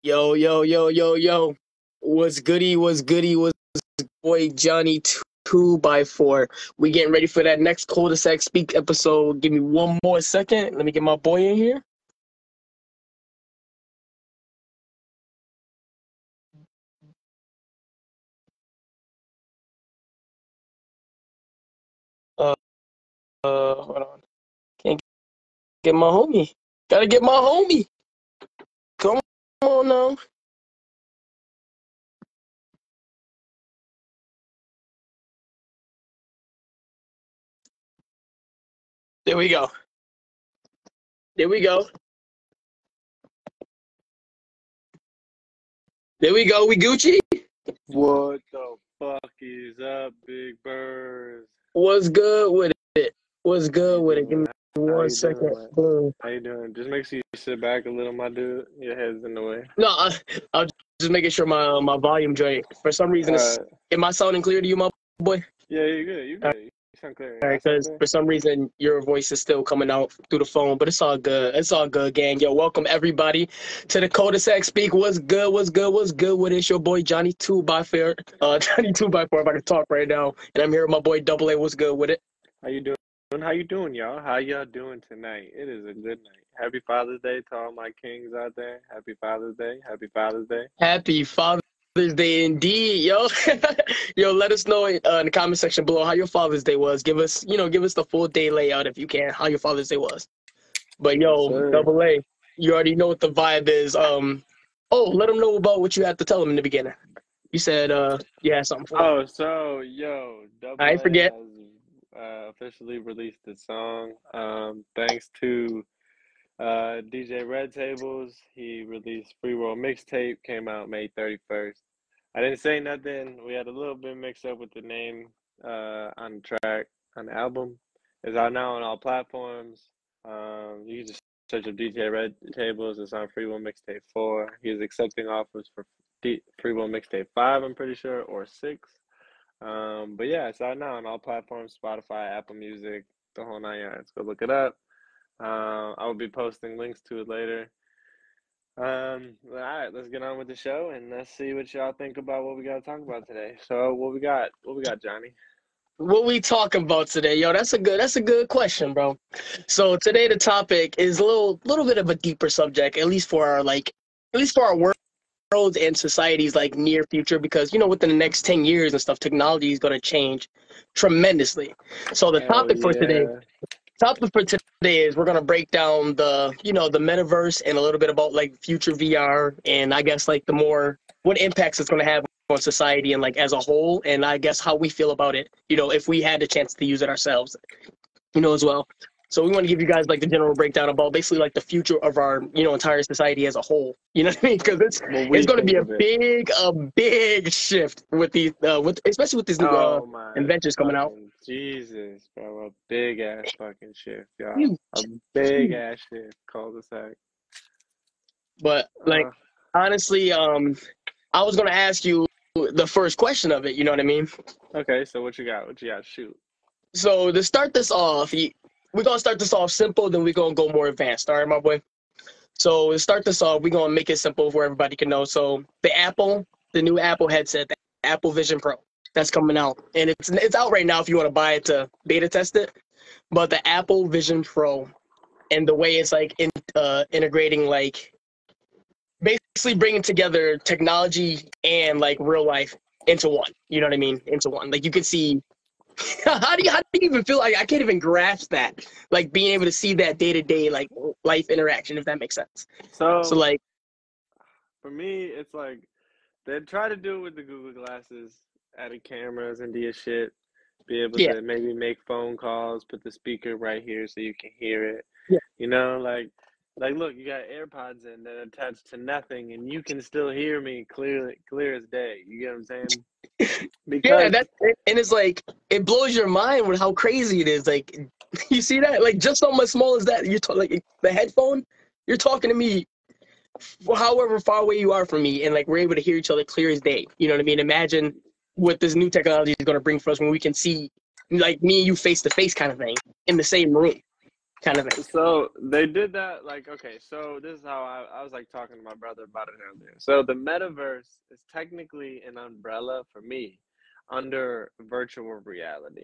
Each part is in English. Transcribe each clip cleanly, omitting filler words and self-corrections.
Yo, yo, yo, yo, yo. What's goody? What's goody? What's boy Johnny 2x4? We getting ready for that next Cul-de-sac Speak episode. Give me one more second. Let me get my boy in here. Uh, Hold on. Can't get my homie. Gotta get my homie. Come on now. There we go. There we go. There we go. We Gucci. What the fuck is up, Big Birds? What's good with it? What's How good you with it? Give doing? me How one you second. doing, man? Boom. How you doing? Just make sure you sit back a little, my dude. Your head's in the way. No, I was just making sure my volume joint. For some reason, Alright. am I sounding clear to you, my boy? Yeah, you're good. You're good. You sound clear. All I right, sound because clear? for some reason your voice is still coming out through the phone, but it's all good. It's all good, gang. Yo, welcome everybody to the Cul-de-sac Speak. What's good? What's good? What's good with it? It's your boy Johnny 2x4. Johnny 2x4. If I can talk right now, and I'm here with my boy Double A. What's good with it? How you doing? How you doing, y'all? How y'all doing tonight? It is a good night. Happy Father's Day to all my kings out there. Happy Father's Day. Happy Father's Day. Happy Father's Day indeed, yo. Yo, let us know in the comment section below how your Father's Day was. Give us the full day layout if you can, how your Father's Day was. But Yes, yo, sir. Double A, you already know what the vibe is. Let them know about what you had to tell them in the beginning. You said you had something for them. Oh, so yo, I Double ain't A forget. has officially released the song. Thanks to DJ Red Tables. He released Free Roll Mixtape, came out May 31st. I didn't say nothing. We had a little bit mixed up with the name on the track, on the album. It's out now on all platforms. You can just search up DJ Red Tables. It's on Free Will Mixtape 4. He's accepting offers for Free Will Mixtape 5, I'm pretty sure, or 6. But yeah, it's out now on all platforms, Spotify, Apple Music, the whole nine yards. Go look it up. I will be posting links to it later. All right, let's get on with the show and let's see what y'all think about what we got to talk about today. So, what we got? What we got, Johnny? What we talking about today, yo? That's a good question, bro. So today the topic is a little bit of a deeper subject, at least for our world and society's like near future, because within the next 10 years and stuff, technology is going to change tremendously. So the Hell yeah. topic for today is we're going to break down the metaverse and a little bit about like future VR, and I guess like what impacts it's going to have on society and like as a whole, and I guess how we feel about it, if we had the chance to use it ourselves, as well. So we want to give you guys like the general breakdown about basically like the future of our entire society as a whole. You know what I mean? Because What it's we going to be think of it. a big shift with these especially with these new Oh my inventions coming out. fucking Jesus, bro. A big ass fucking shift, y'all. Huge, A big huge. ass shift. Cul-de-sac. But like Uh, honestly, I was going to ask you the first question of it. You know what I mean? okay, so what you got? What you got? Shoot. So to start this off, we're gonna start this off simple, then we're gonna go more advanced. All right, my boy. So to start this off, we're gonna make it simple where everybody can know. So the new Apple headset, the Apple Vision Pro, that's coming out, and it's out right now if you want to buy it to beta test it. But the Apple Vision Pro and the way it's like integrating, like basically bringing together technology and like real life into one. You know what I mean? Into one. Like you can see. How do you even feel like I can't even grasp that? Like being able to see that day to day like life interaction, if that makes sense. So So, like for me, it's like they try to do it with the Google glasses, added cameras and do shit. Be able yeah, to maybe make phone calls, put the speaker right here so you can hear it. yeah, You know, like look, you got AirPods in that are attached to nothing, and you can still hear me clearly, clear as day. You get what I'm saying? yeah. Because And it's like it blows your mind with how crazy it is. Like you see that, like just something as small as that. Like the headphone. You're talking to me, however far away you are from me, and like we're able to hear each other clear as day. You know what I mean? Imagine what this new technology is going to bring for us when we can see like me and you face to face kind of thing in the same room. kind of thing. So they did that, like, okay, so this is how I was like talking to my brother about it earlier. So the metaverse is technically an umbrella for me under virtual reality.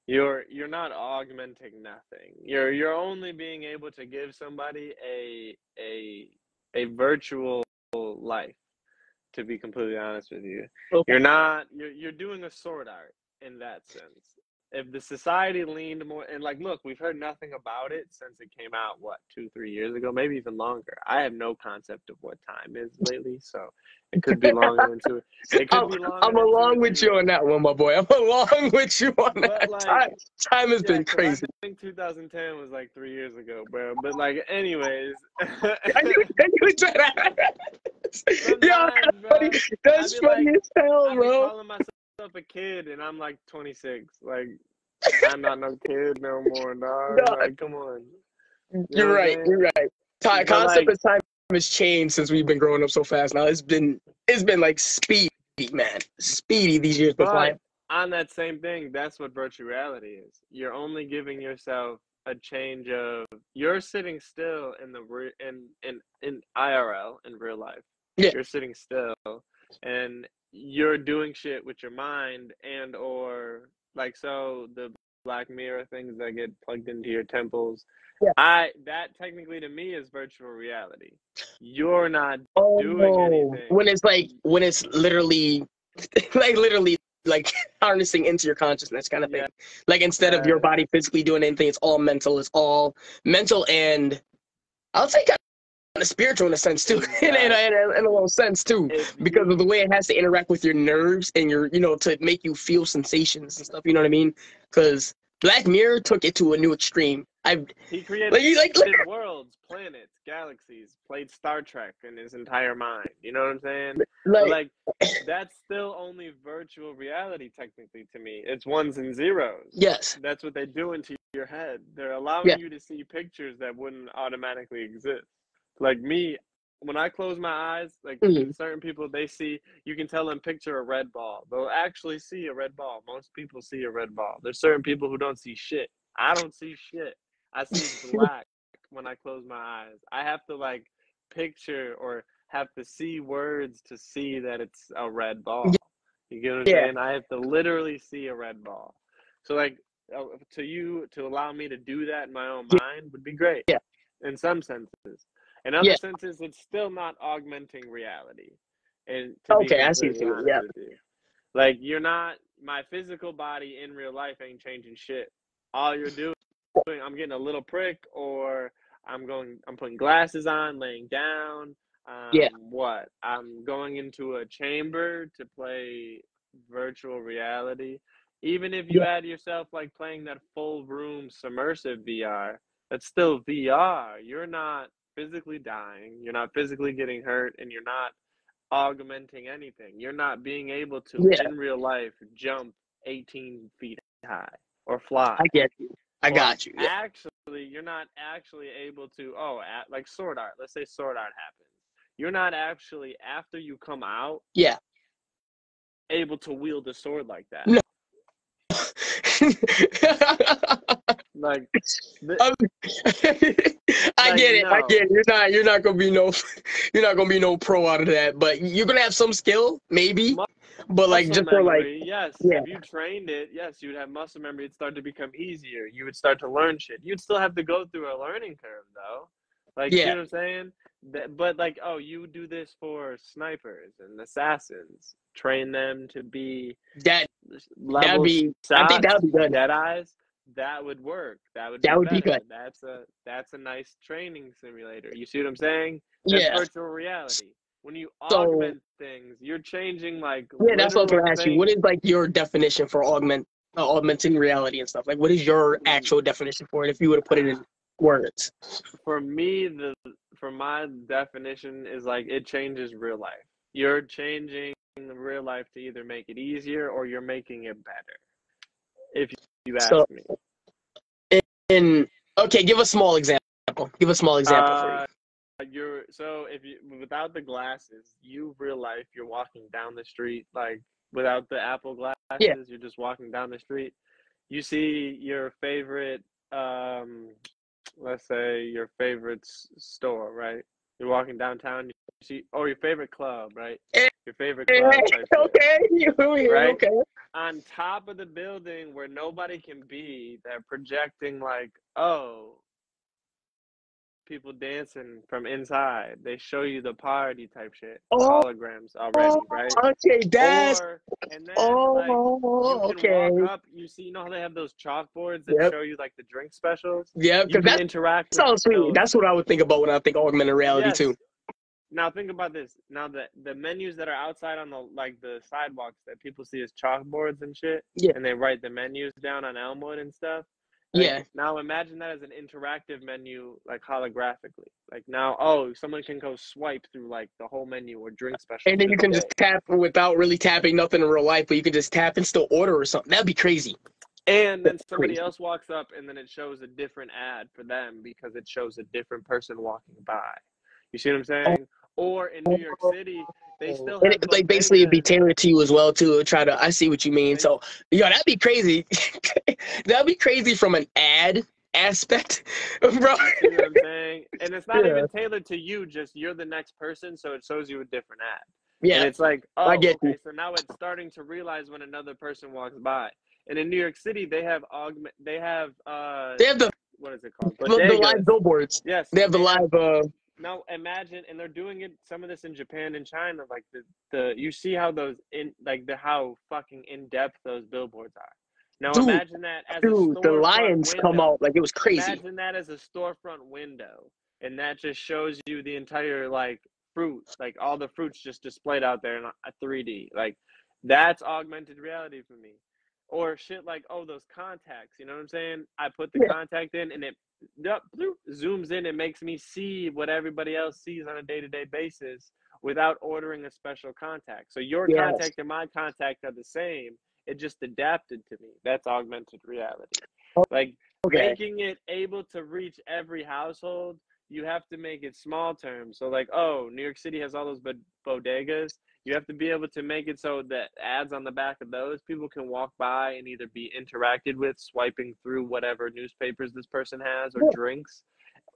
You're not augmenting nothing. You're only being able to give somebody a virtual life, to be completely honest with you. Okay. You're doing a sword art in that sense. If the society leaned more, and like, look, we've heard nothing about it since it came out, what, 2, 3 years ago, maybe even longer. I have no concept of what time is lately, so it could be longer than two. It could I'm, be longer I'm than two or along three with you on years. that one, my boy. I'm along with you on But that. like, Time has yeah, been because I crazy. think 2010 was like 3 years ago, bro. But like, anyways, I knew that. Yeah, sometimes, buddy, bro, I that's be funny like, as hell, I be bro. calling myself a kid, and I'm like 26. Like, I'm not no kid no more, dog. No, Like, come on. You know you're what I'm right. You're saying? right. Time, But concept like, of time has changed since we've been growing up so fast. Now it's been like speedy, man. Speedy. These years been but flying. on that same thing, that's what virtual reality is. You're only giving yourself a change of, you're sitting still in the in IRL, in real life. Yeah. You're sitting still, and you're doing shit with your mind, and or like, so the Black Mirror things that get plugged into your temples. Yeah. That technically to me is virtual reality. You're not doing Oh, anything. when it's literally literally like harnessing into your consciousness kind of thing. Yeah, Like instead of your body physically doing anything, it's all mental. It's all mental and I'll say kind of spiritual in a sense too, exactly. in a little sense too, If because of you the way it has to interact with your nerves and your, to make you feel sensations and stuff. You know what I mean? Because Black Mirror took it to a new extreme. I He created like worlds, planets, galaxies, played Star Trek in his entire mind. You know what I'm saying? But like like, that's still only virtual reality technically to me. It's ones and zeros. yes, That's what they do into your head. They're yeah, allowing you to see pictures that wouldn't automatically exist. Like me, when I close my eyes, like mhm, certain people, they see, you can tell them picture a red ball. They'll actually see a red ball. Most people see a red ball. There's certain people who don't see shit. I don't see shit. I see black when I close my eyes. I have to like picture or have to see words to see that it's a red ball. You get what I'm yeah, saying? I have to literally see a red ball. So like, to allow me to do that in my own yeah, mind would be great yeah. in some senses. In other Yeah. senses, it's still not augmenting reality. And to be Okay, I see what completely you mean. honest Yeah. with you, like, you're not, my physical body in real life ain't changing shit. All you're doing, I'm getting a little prick, or I'm putting glasses on, laying down. Yeah. What? I'm going into a chamber to play virtual reality. Even if you Yeah. add yourself like playing that full room submersive VR, that's still VR. You're not physically dying, you're not physically getting hurt, and you're not augmenting anything. You're not being able to, Yeah. in real life, jump 18 feet high or fly. I get you. I Or got you. Yeah. actually, you're not actually able to, like sword art. Let's say sword art happens. You're not actually, after you come out, Yeah. able to wield a sword like that. No. Like, the, Um, I like, get it. I get no. it. You're not gonna be no you're not gonna be no pro out of that, but you're gonna have some skill, maybe. But like Muscle just for like memory, yes. yeah, If you trained it, yes, you'd have muscle memory. It'd start to become easier. You would start to learn shit. You'd still have to go through a learning curve, though. Like, you see yeah. what I'm saying? But like, oh, you do this for snipers and assassins. Train them to be That that'd level be I think shots, that would be good. dead eyes. That would work. That would be That would be good. better. That's a nice training simulator. You see what I'm saying? That's Yeah. virtual reality. When you So augment things, you're changing like yeah, that's what I was literal gonna ask you. What things. is like your definition for augmenting reality and stuff? Like what is your Mm, actual definition for it if you were to put it in words? For me, for my definition is like, it changes real life. You're changing real life to either make it easier or you're making it better. If you So ask me. in okay, give a small example. Give a small example for you. Uh, you're so if you without the glasses, you real life, you're walking down the street, like without the Apple Yeah. glasses, you're just walking down the street. You see your favorite let's say your favorite store, right? You're walking downtown, you see, or your favorite club, right? Your favorite club type shit, Okay, you here? right? Okay. On top of the building where nobody can be, they're projecting like, oh, people dancing from inside. They show you the party type shit, the Oh, holograms already, right? okay, that's. Or and then like you Oh, can okay. walk up, you see, you know how they have those chalkboards that Yep. show you like the drink specials? Yep. You Because can that interact with sounds sweet. those. That's what I would think about when I think augmented reality too. Yes. Now think about this. Now the menus that are outside on the sidewalks that people see as chalkboards and shit, Yeah. and they write the menus down on Elmwood and stuff. Yeah. Like now imagine that as an interactive menu, like holographically. Like now, oh, someone can go swipe through like the whole menu or drink specials And then for you the can just day. tap without really tapping nothing in real life, but you can just tap and still order or something. That'd be crazy. And then somebody Crazy. else walks up and then it shows a different ad for them because it shows a different person walking by. You see what I'm saying? Or in New York City, they still And have like basically it'd be bodegas. tailored to you as well too. Try to I see what you mean. They So that'd be crazy. That'd be crazy from an ad aspect, bro. You see what I'm saying? And it's not Yeah. even tailored to you, just you're the next person, so it shows you a different ad. And Yeah. it's like, I oh, get you. okay, so now it's starting to realize when another person walks by. And in New York City, they have They have what is it called? the live Bodegas. billboards. Yes, They have the they have live now imagine, and they're doing it some of this in Japan and China, like the you see how those in like the how fucking in depth those billboards are. Now dude, imagine that as a dude, the storefront lions come window. out like it was crazy. Imagine that as a storefront window, and that just shows you the entire like fruit, like all the fruits just displayed out there in a 3D. Like that's augmented reality for me. Or shit like, oh, those contacts, you know what I'm saying? I put the Yeah. contact in and it zooms in and makes me see what everybody else sees on a day-to-day basis without ordering a special contact. So your Yes. contact and my contact are the same. It just adapted to me. That's augmented reality. Like Okay. making it able to reach every household, you have to make it small terms. So like, oh, New York City has all those bodegas. You have to be able to make it so that ads on the back of those people can walk by and either be interacted with, swiping through whatever newspapers this person has or Yeah. drinks,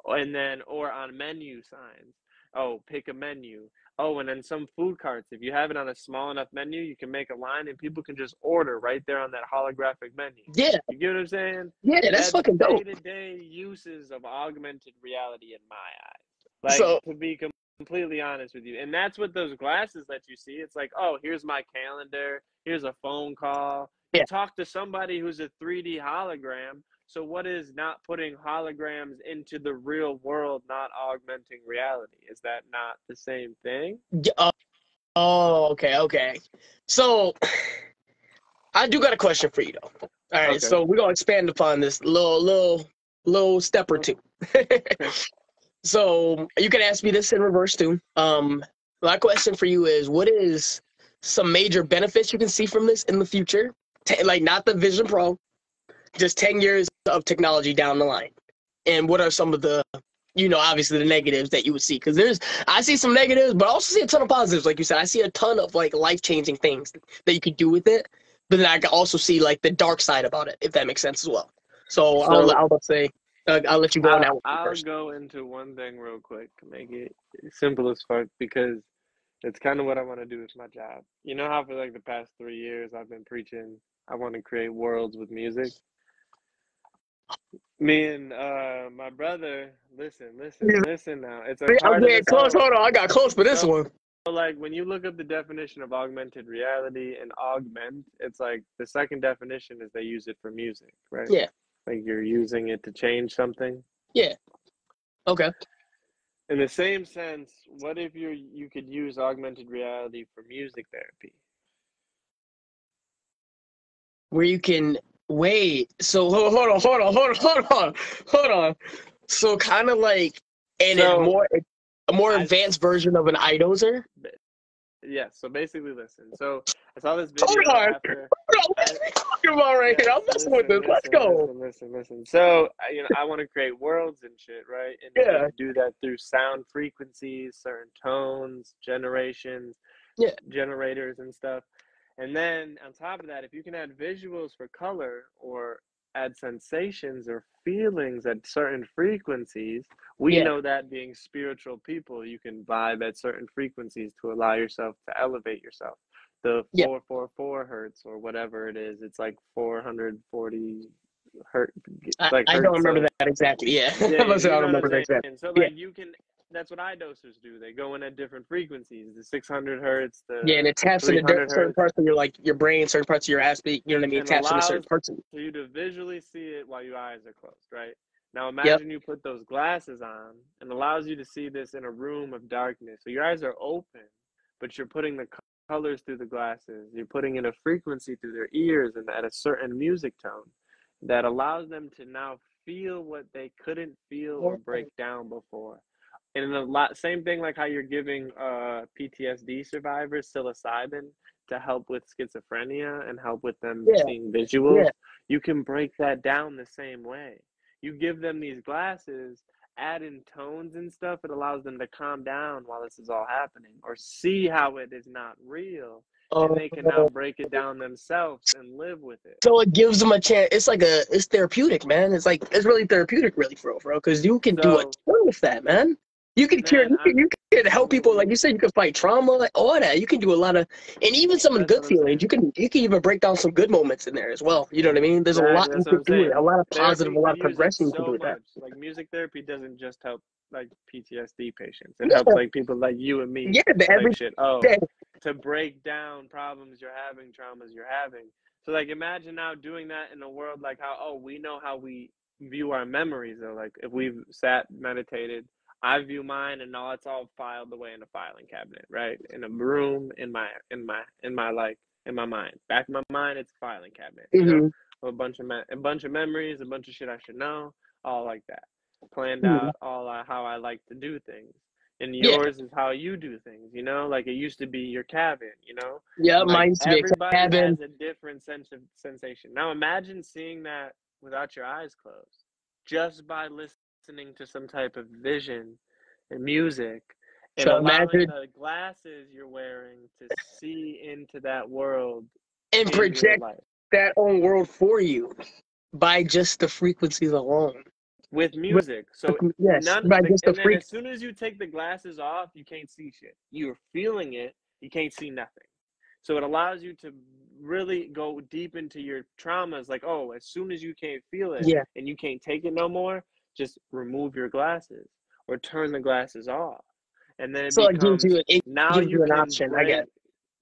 and then or on menu signs. Oh, pick a menu. Oh, and then some food carts. If you have it on a small enough menu, you can make a line and people can just order right there on that holographic menu. Yeah. You get what I'm saying? Yeah. That's That's fucking dope. day-to-day uses of augmented reality in my eyes. Like So to be completely honest with you. And that's what those glasses let you see. It's like, oh, here's my calendar, here's a phone call. You yeah. talk to somebody who's a 3D hologram. So what is not putting holograms into the real world, not augmenting reality? Is that not the same thing? Oh, okay, okay. So I do got a question for you though. All right, Okay. so we're gonna expand upon this little step or two. So you can ask me this in reverse too. My question for you is, what is some major benefits you can see from this in the future? Like not the Vision Pro, just 10 years of technology down the line. And what are some of the, obviously the negatives that you would see? Because I see some negatives, but I also see a ton of positives. Like you said, I see a ton of like life-changing things that you could do with it. But then I can also see like the dark side about it, if that makes sense as well. So So I'll say, I'll let you go on that one I'll first. go into one thing real quick, make it simple as fuck because it's kind of what I want to do with my job. You know how for like the past 3 years I've been preaching I want to create worlds with music. Me and my brother, listen now. It's a I'm part of getting this close. whole. Hold on, I got close for this So one. like when you look up the definition of augmented reality and augment, it's like the second definition is they use it for music, right? Yeah, Like you're using it to change something. yeah, okay. In the same sense, what if you could use augmented reality for music therapy? Where you can wait. So hold on. So kind of like So a more I advanced version of an iDozer. yes, so basically listen. So I saw this Hold video on. after What I are we talking about right here? yes, I'm messing with this. Let's go. listen. So I want to create worlds and shit, right? And you Yeah, can do that through sound frequencies, certain tones, generations, yeah. generators and stuff. And then on top of that, if you can add visuals for color or add sensations or feelings at certain frequencies. We Yeah, know that being spiritual people, you can vibe at certain frequencies to allow yourself to elevate yourself. The yeah. 444 hertz or whatever it is, it's like 440 hertz, like I don't hertz remember of, that exactly. Yeah, yeah, I you don't know what I'm remember that exactly. saying. So Yeah, like you can, that's what eye dosers do. They go in at different frequencies, the 600 hertz, yeah, and the it taps into 300 certain hertz, parts of your like your brain, certain parts of your ass. You know what I mean? It and taps into certain allows parts of you. for you to visually see it while your eyes are closed, right? Now Yep. imagine you put those glasses on and allows you to see this in a room of darkness. So your eyes are open, but you're putting the colors through the glasses. You're putting in a frequency through their ears and at a certain music tone that allows them to now feel what they couldn't feel or break down before. And a lot, same thing like how you're giving PTSD survivors psilocybin to help with schizophrenia and help with them Yeah, seeing visuals. yeah. You can break that down the same way. You give them these glasses, add in tones and stuff, it allows them to calm down while this is all happening or see how it is not real. And they can now Uh, break it down themselves and live with it. so it gives them a chance. It's like it's therapeutic, man. It's like it's really therapeutic, really, for real, bro. Because you can do a So, ton with that, man. You can cure. man, You can help people, like you said. You can fight trauma, like all that. You can do a lot of, and even some of the that's good what I'm feelings. saying. You can even break down some good moments in there as well. You know what I mean? There's a lot Exactly, you that's what could I'm do with it. A saying. lot of positive, a Therapy lot can of use it progression you can do so with that. much. Like music therapy doesn't just help like PTSD patients. It helps Yeah, like people like you and me yeah. The type every shit. Oh, day. to break down problems you're having, traumas you're having. So like imagine now doing that in a world like how we know how we view our memories though. Like if we've sat, meditated, I view mine and all it's all filed away in a filing cabinet, right? In a room in my mind. Back in my mind it's a filing cabinet, you know? Mm-hmm. A bunch of a bunch of memories, a bunch of shit I should know, all like that. Planned Mm-hmm. out all how I like to do things. And Yeah, yours is how you do things, you know? Like it used to be your cabin, you know? yeah. And like Mine used to be a everybody cabin. has a different sense of sensation. Now imagine seeing that without your eyes closed, just by listening to some type of vision and music and So allowing imagine the glasses you're wearing to see into that world and in real project life that own world for you by just the frequencies alone. with With, music. So yes, by just the and then freak. as soon as you take the glasses off, you can't see shit. You're feeling it, you can't see nothing. So it allows you to really go deep into your traumas. Like, oh, as soon as you can't feel it Yeah. and you can't take it no more, just remove your glasses or turn the glasses off. And then it So becomes it now gives you you an can option. I break guess.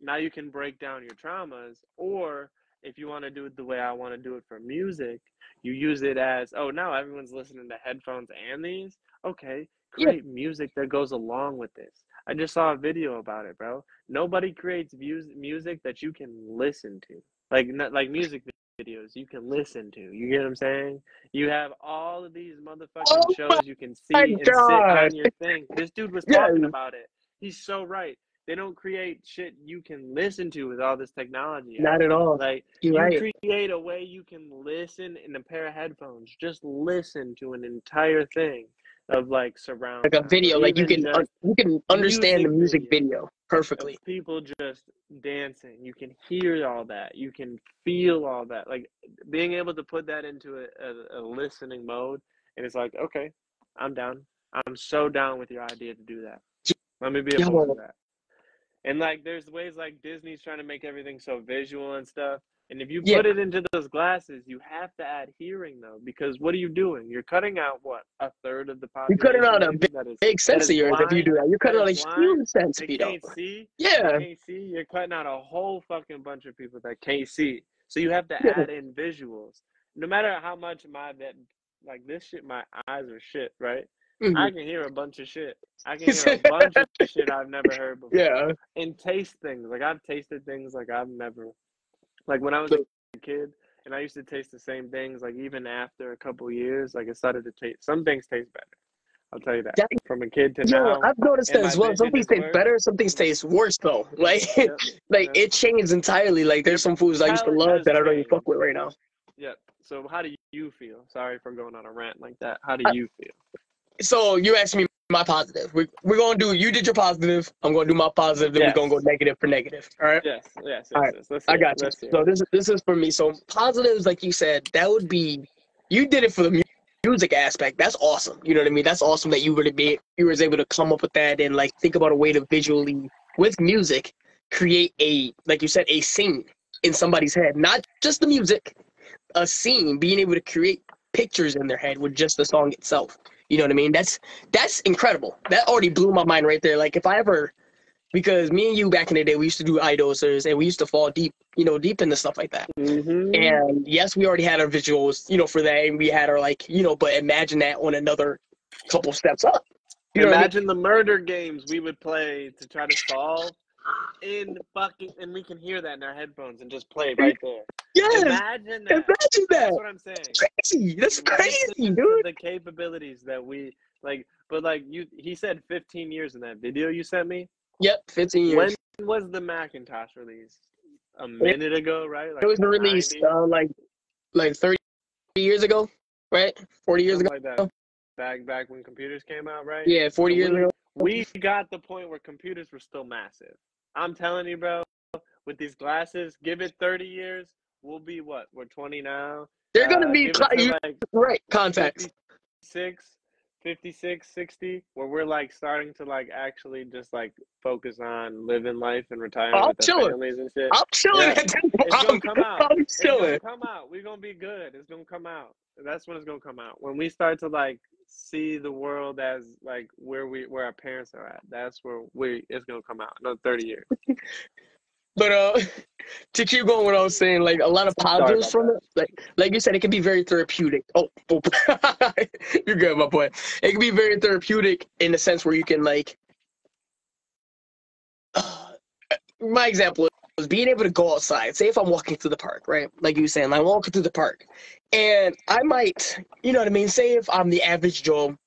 now you can break down your traumas, or if you want to do it the way I want to do it for music, you use it as, oh, now everyone's listening to headphones and these. Okay, Yeah. create music that goes along with this. I just saw a video about it, bro. Nobody creates music that you can listen to. Like not like music videos you can listen to. You get what I'm saying? You have all of these motherfucking Oh shows you can my see and sit god. on your thing. This dude was Yeah. talking about it. He's so right. They don't create shit you can listen to with all this technology Not out. at all. Like You're you right. create a way you can listen in a pair of headphones. Just listen to an entire thing of like surround Like a sound or video, like even just you can understand the music music video video of perfectly. people just dancing. You can hear all that. You can feel all that. Like being able to put that into a listening mode, and it's like, okay, I'm down. I'm so down with your idea to do that. Let me be a part of Yo, that. And like, there's ways like Disney's trying to make everything so visual and stuff. And if you yeah. put it into those glasses, you have to add hearing though, because what are you doing? You're cutting out what, a third of the You're cutting population out a maybe big that sense is of yours if you blind, do that. You're that cutting is out a blind. huge sense if They you don't. can't see. They Yeah. can't see. You're cutting out a whole fucking bunch of people that can't see. So you have to Yeah. add in visuals. No matter how much like this shit, my eyes are shit, right? Mhm. I can hear a bunch of shit. I can hear a bunch of shit I've never heard before Yeah. and taste things. Like I've tasted things like I've never, like when I was So, a kid and I used to taste the same things, like even after a couple years, like it started to taste, some things taste better. I'll tell you that. that, From a kid to yo, now, I've noticed and that my as well. Some vision things is taste worse. better, some things taste worse though. Like Yep. like Yep. it changed entirely. Like there's Your some foods I used to palate love has that I don't even fuck changed. with right now. Yep. So how do you feel? Sorry for going on a rant like that. How do I, you feel? so you asked me my positive. We're gonna do. You did your positive. I'm gonna do my positive. Then we're gonna go negative for negative. All right. Yes. Yes. All Yes. right. Yes. Let's I hear it. got you. Let's hear So it. this is for me. So positives, like you said, that would be. You did it for the music aspect. That's awesome. You know what I mean? That's awesome that you was able to come up with that and like think about a way to visually with music create a, like you said, a scene in somebody's head, not just the music, a scene, being able to create pictures in their head with just the song itself. You know what I mean? That's incredible. That already blew my mind right there. Like if I ever, because me and you back in the day, we used to do idosers and we used to fall deep, deep into stuff like that. Mm-hmm. And yes, we already had our visuals, for that, and we had our like, but imagine that on another couple steps up. You know what I mean? Imagine the murder games we would play to try to solve and we can hear that in our headphones and just play right there. Yes, Imagine that. imagine that. That's what I'm saying. That's crazy. That's crazy, Listen dude. to the capabilities that we like, but like he said 15 years in that video you sent me. Yep, 15 years. When was the Macintosh released? A minute ago, right? Like it was released like 30 years ago, right? 40 years something ago. like that. Back when computers came out, right? Yeah, 40 years ago. We got the point where computers were still massive. I'm telling you, bro, with these glasses, give it 30 years, we'll be what? We're 20 now. They're going to be right contacts. 56, 60, where we're like starting to like actually just like focus on living life and retiring with our families and shit. I'm chilling. Yeah. It's gonna come out. I'm chilling. It's gonna come out. We're gonna be good. It's gonna come out. That's when it's gonna come out. When we start to like see the world as like where our parents are at. That's where it's gonna come out. Another 30 years. But to keep going, what I was saying, like a lot of positives from it. Like you said, it can be very therapeutic. Oh, you're good, my boy. It can be very therapeutic in the sense where you can like. My example is being able to go outside. Say if I'm walking through the park, right? Like you were saying, I'm walking through the park, and I might, you know what I mean? Say if I'm the average Joe,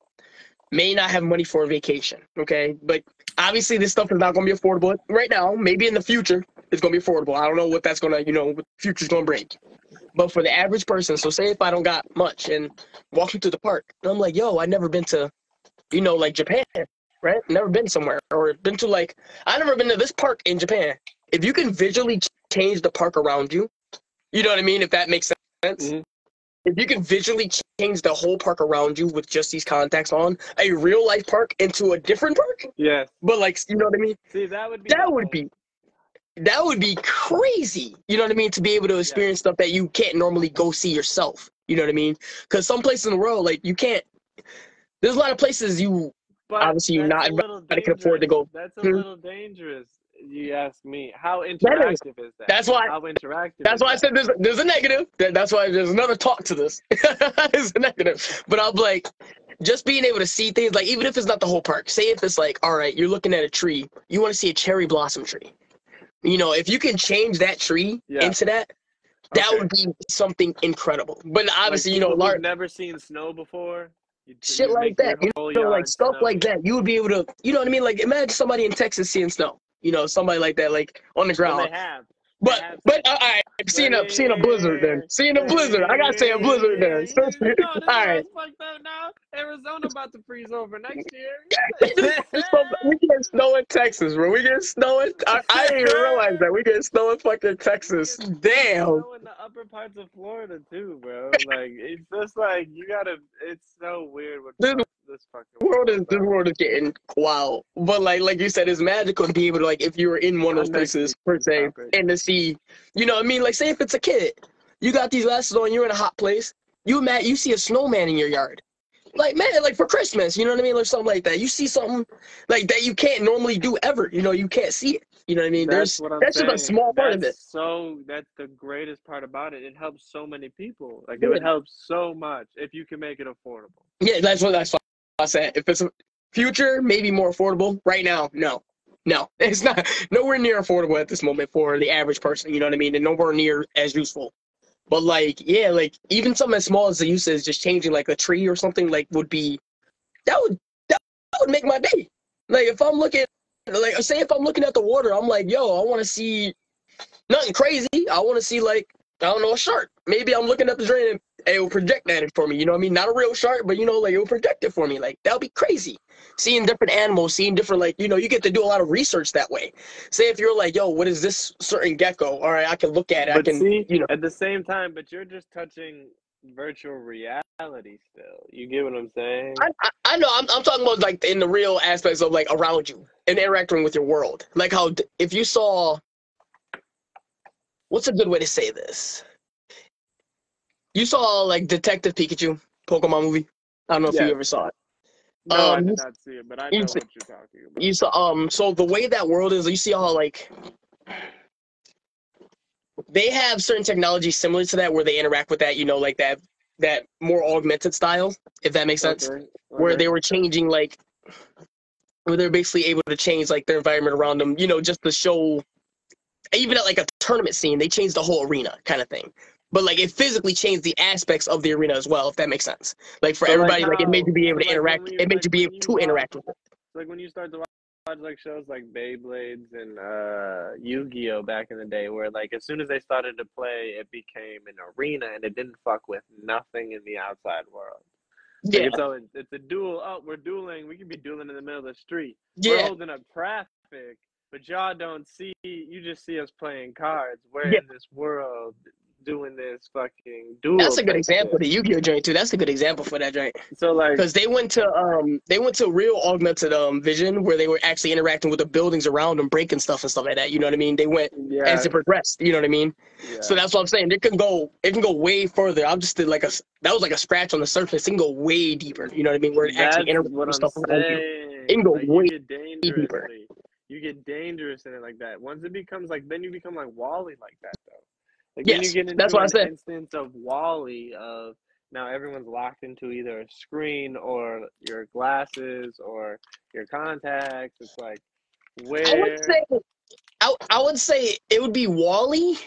may not have money for a vacation, okay? But obviously this stuff is not going to be affordable right now. Maybe in the future it's going to be affordable. I don't know what that's going to, what the future's going to bring. But for the average person, so say if I don't got much and walking through the park, and I'm like, yo, I never been to, like Japan, right? Never been somewhere. Or been to like, I never been to this park in Japan. If you can visually change the park around you, you know what I mean? If that makes sense. Mm-hmm. If you can visually change the whole park around you with just these contacts on, a real life park into a different park. Yeah. But like, you know what I mean? See, that would be crazy. You know what I mean? To be able to experience stuff that you can't normally go see yourself. You know what I mean? Because some places in the world, like you can't. There's a lot of places obviously you're not everybody can afford to go. That's a little dangerous. You ask me, how interactive is that? That's why. How interactive? That's why I said there's a negative. That's why there's another talk to this. It's a negative. But I'm like, just being able to see things, like even if it's not the whole park. Say if it's like, all right, you're looking at a tree, you want to see a cherry blossom tree. If you can change that tree into that would be something incredible. But obviously, like, you've never seen snow before. Shit like that, like stuff like that. You would be able to, you know what I mean? Like imagine somebody in Texas seeing snow. Somebody like that, like on the ground. Well, they have. But all right, seeing a blizzard then. Seeing a blizzard. I gotta say a blizzard then. All right. Now. Arizona about to freeze over next year. We get snow in Texas, bro. We get snow in. I didn't even realize that we get snow in fucking Texas. Damn. Snow in the upper parts of Florida too, bro. Like it's just like you gotta. It's so weird what this fucking world is getting wild. But like you said, it's magical to be able to, like, if you were in one of those places per se, and to see, you know what I mean? Like say if it's a kid, you got these glasses on, you're in a hot place, you see a snowman in your yard. Like, man, like for Christmas, you know what I mean? Or something like that. You see something like that you can't normally do ever. You can't see it. You know what I mean? That's just a small part of it. So that's the greatest part about it. It helps so many people. Like it would help so much if you can make it affordable. Yeah, that's what I said. If it's a future, maybe more affordable. Right now, no. It's not nowhere near affordable at this moment for the average person. You know what I mean? And nowhere near as useful. But like, yeah, like even something as small as the use is just changing like a tree or something, like would make my day. Like if I'm looking, like say if I'm looking at the water, I'm like, yo, I want to see nothing crazy. I want to see like, I don't know, a shark. maybe I'm looking at the drain and it will project that for me. You know what I mean? Not a real shark, but like it will project it for me. Like that would be crazy. Seeing different animals, seeing different you get to do a lot of research that way. Say if you're like, yo, what is this certain gecko? All right, I can look at it. I But can, see, at the same time, but you're just touching virtual reality still. You get what I'm saying? I know. I'm talking about like in the real aspects of like around you and interacting with your world. Like how if you saw, what's a good way to say this? You saw like Detective Pikachu Pokemon movie. I don't know if you Yes. ever saw it. No, I did not see it, but I You, know what you're talking about. you saw so the way that world is, you see how like they have certain technology similar to that where they interact with that, like that more augmented style, if that makes sense. Okay. Where Okay. they were changing like where they're basically able to change like their environment around them, just to show even at like a tournament scene, they changed the whole arena kind of thing. But like it physically changed the aspects of the arena as well, if that makes sense. Like for So like everybody, like it made how you be able so to like interact. It made you be able when you to watch interact with it. like when you start to watch like shows like Beyblades and Yu-Gi-Oh back in the day, where like as soon as they started to play, it became an arena and it didn't fuck with nothing in the outside world. Like Yeah, it's a duel. Oh, we're dueling. We could be dueling in the middle of the street. We're yeah, holding up traffic, but y'all don't see. You just see us playing cards. We're yeah. in this world doing this fucking That's duel a good type example. shit. The Yu-Gi-Oh joint too. That's a good example for that joint. So like, Because they went to real augmented vision where they were actually interacting with the buildings around them, breaking stuff and stuff like that. You know what I mean? They went as yeah, it progressed. You know what I mean? So yeah. that's what I'm saying. It can go way further. I'm just like that was like a scratch on the surface. It can go way deeper. You know what I mean? Where it actually That's interacts what with I'm stuff around you. It saying. can go Like way deeper. you get dangerous in it like that. Once it becomes like, then you become like Wally like that though. Like then you Yes, get that's into what I an said. instance of Wally of now everyone's locked into either a screen or your glasses or your contacts. It's like I would where say I would say it would be Wally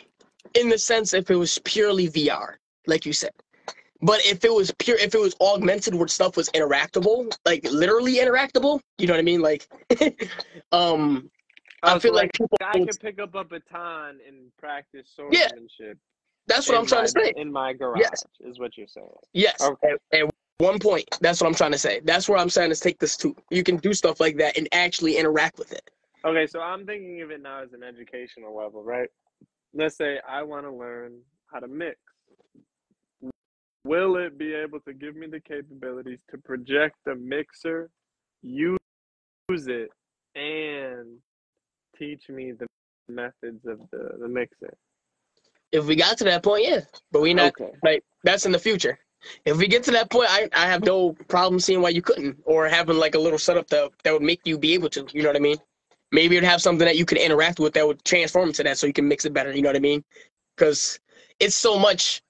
in the sense if it was purely VR, like you said. But if it was augmented where stuff was interactable, like literally interactable, you know what I mean? Like, I oh, so feel like like people I would, could pick up a baton and practice yeah, swordsmanship that's what I'm trying to say. in my Yes, garage is what you're saying. yes. Okay. At one point, that's what I'm trying to say. That's where I'm trying to take this to. You can do stuff like that and actually interact with it. Okay, so I'm thinking of it now as an educational level, right? Let's say I want to learn how to mix. Will it be able to give me the capabilities to project the mixer, use it, and teach me the methods of the mixer? If we got to that point, yeah. But we not Okay. like that's in the future. If we get to that point, I have no problem seeing why you couldn't, or having like a little setup that would make you be able to. You know what I mean? Maybe it'd have something that you could interact with that would transform into that, so you can mix it better. You know what I mean? Because it's so much.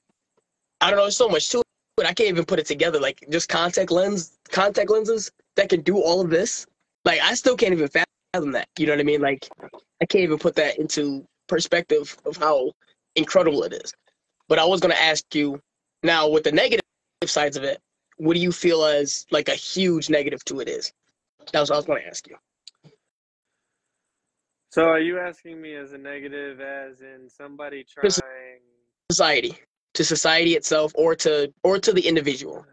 I don't know. It's so much to it. I can't even put it together. Like just contact lenses that can do all of this. Like I still can't even fathom that. You know what I mean? Like I can't even put that into perspective of how incredible it is. But I was going to ask you now with the negative sides of it, what do you feel as like a huge negative to it is? That was what I was going to ask you. So are you asking me as a negative, as in somebody To trying? society, to society itself, or to the individual,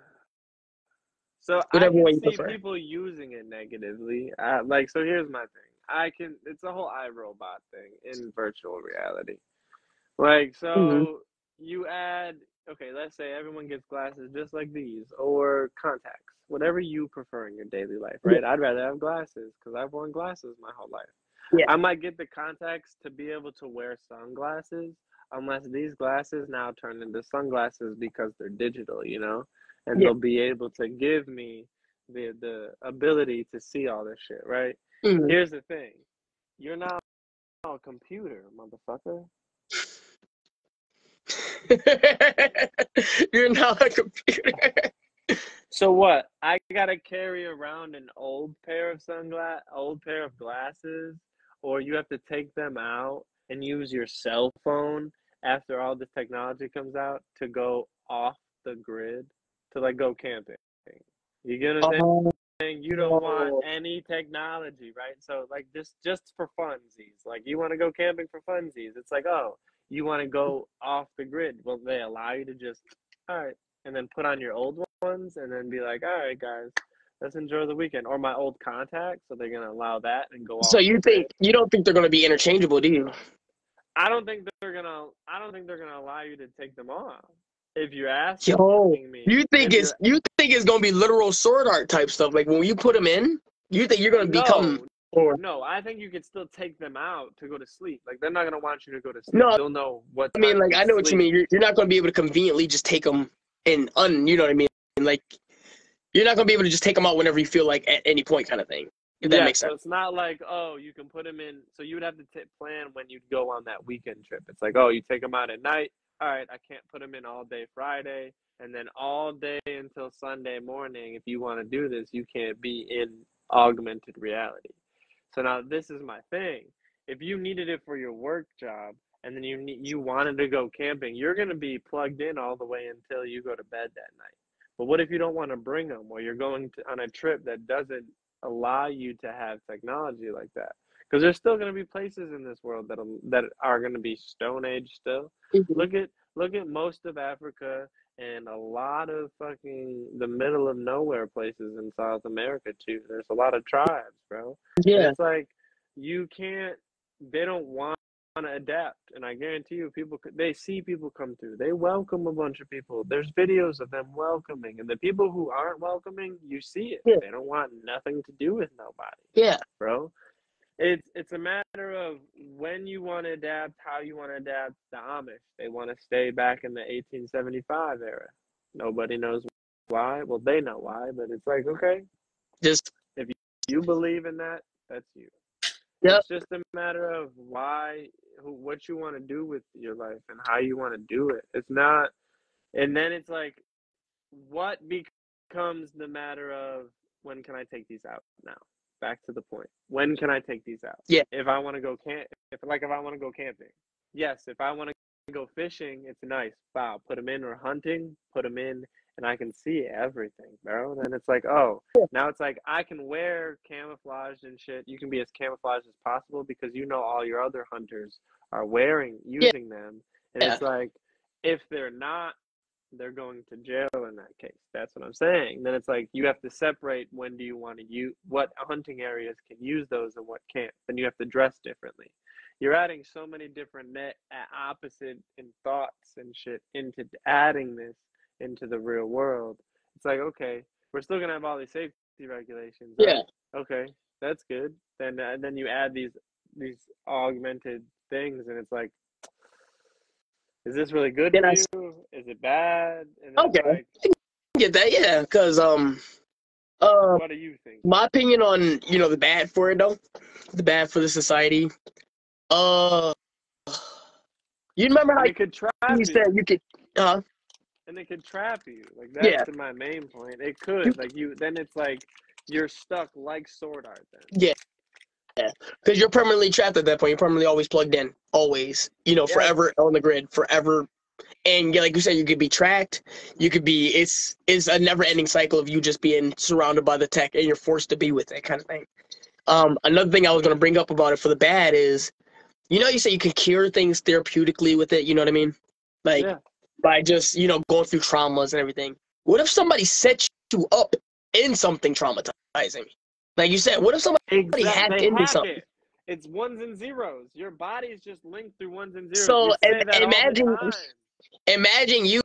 So I whatever can way you see prefer. people using it negatively. Like, so here's my thing. It's a whole iRobot thing in virtual reality. Like, Mm-hmm. so you add, okay, let's say everyone gets glasses just like these or contacts, whatever you prefer in your daily life, Yeah, right? I'd rather have glasses because I've worn glasses my whole life. yeah, I might get the contacts to be able to wear sunglasses unless these glasses now turn into sunglasses because they're digital, and yeah. they'll be able to give me the ability to see all this shit, right? Mm-hmm. Here's the thing. You're not a computer, motherfucker. You're not a computer. So what? I gotta carry around an old pair of glasses, or you have to take them out and use your cell phone after all this technology comes out to go off the grid to like go camping. You get what I'm Oh, saying? You don't want any technology, right? So like just for funsies, like you want to go camping for funsies. It's like, oh, you want to go off the grid. Well, they allow you to just, all right, and then put on your old ones and then be like, all right, guys, let's enjoy the weekend. Or my old contacts, so they're going to allow that and go So off the grid. you don't think they're going to be interchangeable, do you? I don't think they're gonna allow you to take them off. If you're asking Yo, me, you think it's going to be literal sword art type stuff? Like when you put them in, you think you're going to become, or no, I think you could still take them out to go to sleep. Like they're not gonna want you to go to sleep. no? They'll know what I time mean, like to I know what you sleep. mean. You're not going to be able to conveniently just take them and you know what I mean? Like you're not going to be able to just take them out whenever you feel like at any point, kind of thing. If that Yeah, makes so sense. it's not like, oh, you can put them in. So you would have to plan when you'd go on that weekend trip. It's like, oh, you take them out at night. All right, I can't put them in all day Friday, and then all day until Sunday morning. If you want to do this, you can't be in augmented reality. So now this is my thing. If you needed it for your work job, and then you wanted to go camping, you're gonna be plugged in all the way until you go to bed that night. But what if you don't want to bring them, or you're going on a trip that doesn't allow you to have technology like that? Because there's still going to be places in this world that are going to be Stone Age still. Mhm. Look at most of Africa and a lot of fucking the middle of nowhere places in South America too. There's a lot of tribes, bro, and Yeah, it's like you can't. They don't want to adapt, and I guarantee you, they see people come through. They welcome a bunch of people. There's videos of them welcoming, and the people who aren't welcoming, you see it. yeah, They don't want nothing to do with nobody, yeah, bro. It's a matter of when you want to adapt, how you want to adapt. The Amish, they want to stay back in the 1875 era. Nobody knows why. Well, they know why, but it's like, okay, just if you believe in that, that's you. yeah, It's just a matter of what you want to do with your life and how you want to do it. It's not, and then it's like, what becomes the matter of when can I take these out now? Back to the point. When can I take these out? yeah. If I want to go if I want to go camping, yes. If I want to go fishing, it's nice. Wow, put them in, or hunting, put them in, and I can see everything, bro. Then it's like, oh, now it's like I can wear camouflage and shit. You can be as camouflaged as possible because you know all your other hunters are using them, and Yeah. it's like if they're not, they're going to jail in that case. That's what I'm saying. Then it's like you have to separate when do you want to use what hunting areas can use those and what can't. Then you have to dress differently. You're adding so many different net opposite in thoughts and shit into adding this into the real world. It's like, okay, we're still gonna have all these safety regulations. All Yeah. right, okay, that's good. Then you add these augmented things, and it's like, is this really good Then for I you? Is it bad? And then it's okay, like, get that, yeah, because what do you think? my opinion on the bad for it though, the bad for the society. Uh, you remember how And it could trap you you. said you could, And it could trap you. Like yeah, that's my main point. It you, could. Like then it's like you're stuck like sword art then. yeah, because you're permanently trapped at that point. You're permanently always plugged in, always, Yes. forever on the grid, forever. And yeah, like you said, you could be tracked. You could be. It's a never-ending cycle of you just being surrounded by the tech, and you're forced to be with it, kind of thing. Another thing I was gonna bring up about it for the bad is, you say you can cure things therapeutically with it. You know what I mean? Like Yeah. by just going through traumas and everything. What if somebody set you up in something traumatizing? Like you said, what if somebody Exact. hacked They into hack something? it. It's ones and zeros. Your body is just linked through ones and zeros. We So say that all the time. imagine you,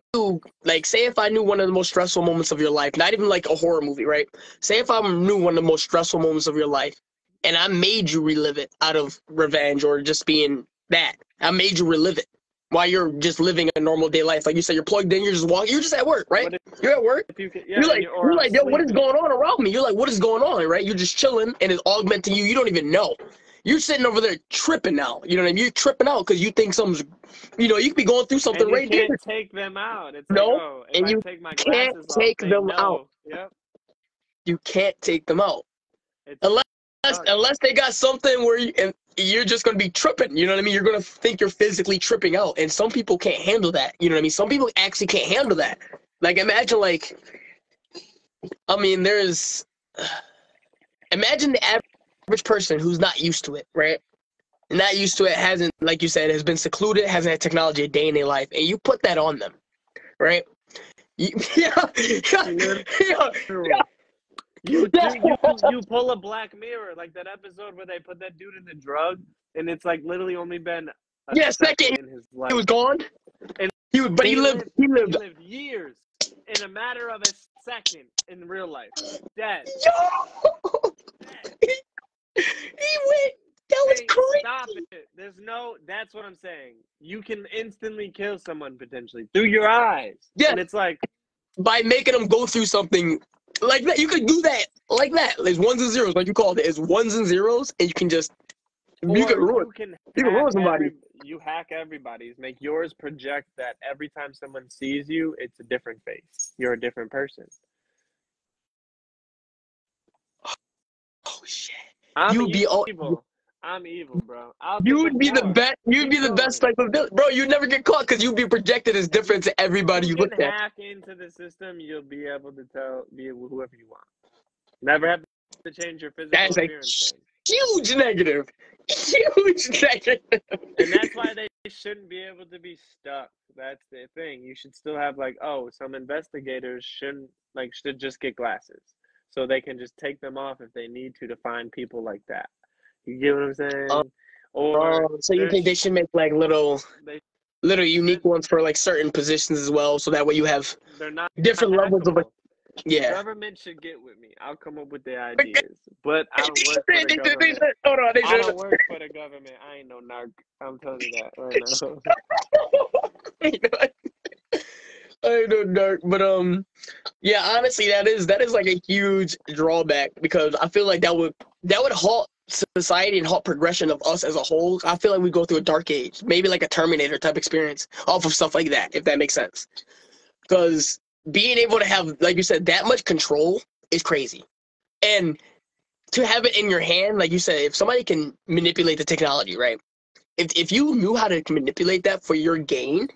like, say if I knew one of the most stressful moments of your life, not even like a horror movie, right? Say if I knew one of the most stressful moments of your life, and I made you relive it out of revenge or just being that. I made you relive it while you're just living a normal day life. Like you said, you're plugged in, you're just walking, you're just at work, right? What if You're at work. you could? You're Yeah, like, or you're I'm like, yo, what is sleeping. going on around me? You're like, what is going on, right? You're just chilling, and it's augmenting you. You don't even know. You're sitting over there tripping now. You know what I mean? You're tripping out because you think something's, you could be going through something And you right there. can't take them out. It's like, No, oh, if and I you take my can't glasses off, take they them out. know. Yep. You can't take them out It's unless sucks. unless they got something where you're just gonna be tripping. You know what I mean? You're gonna think you're physically tripping out, and some people can't handle that. You know what I mean? Some people actually can't handle that. Like imagine, like, I mean, imagine the average person who's not used to it, right? not used to it, hasn't, like you said, has been secluded, hasn't had technology a day in their life, and you put that on them, right? Yeah, yeah, yeah, Literal. You yeah. do you pull a Black Mirror, like that episode where they put that dude in the drug, and it's like literally only been a Yeah, second second in his he was life, gone. and But he lived. He he lived. lived years in a matter of a second in real life, dead, Yo, dead. he went. That was Hey, stop crazy. it! There's no. That's what I'm saying. You can instantly kill someone potentially through your eyes, Yeah, and it's like, by making them go through something like that, you could do that like that. There's ones and zeros, like you called it. It's ones and zeros, and you can just you could or ruin. you can You can ruin somebody. you hack everybody's, make yours project that every time someone sees you, it's a different face. You're a different person. Oh shit. I'm You'd be all. evil. I'm evil, bro. I'll think of You'd be the more. best. You'd be Keep the going. best type of villain, bro. You'd never get caught because you'd be projected as different to everybody You you can looked at. hack into the system. You'll be able to be whoever you want. Never have to change your physical That's a appearance thing. huge negative. Huge negative. And that's why they shouldn't be able to be stuck. That's the thing. You should still have like, oh, some investigators should just get glasses. So they can just take them off if they need to find people like that. You get what I'm saying? Or So you think they should make like little they unique ones for like certain positions as well, so that way you have they're not different levels of hackable. The yeah. government should get with me. I'll come up with the ideas. But I don't work for the They government. hold on, I don't work for the government. I ain't no narc. I'm telling you that right now. I don't know, but yeah, honestly, that is like a huge drawback because I feel like that would halt society and halt progression of us as a whole. I feel like we go through a dark age, maybe like a Terminator type experience off of stuff like that, if that makes sense. Because being able to have, like you said, that much control is crazy, and to have it in your hand, like you said, if somebody can manipulate the technology, right? If you knew how to manipulate that for your gain,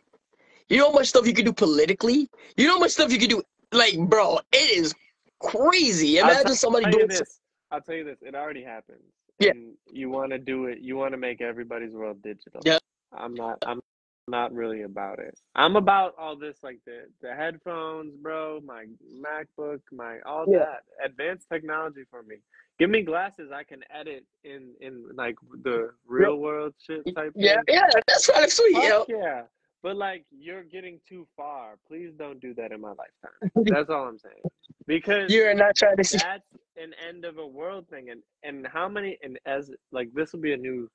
you know how much stuff you could do politically? You know how much stuff you could do? Like, bro, it is crazy. Imagine somebody doing this. I'll tell you this. It already happens. Yeah. And you want to do it. You want to make everybody's world digital. Yeah. I'm not really about it. I'm about all this, like the headphones, bro, my MacBook, all that advanced technology for me. Give me glasses, I can edit in like the real world shit type Yeah, thing. yeah, that's kind of sweet. Fuck yeah. But like, you're getting too far. Please don't do that in my lifetime. That's all I'm saying. Because you're not trying to see. that's an end of a world thing. And how many, and as like, this will be a new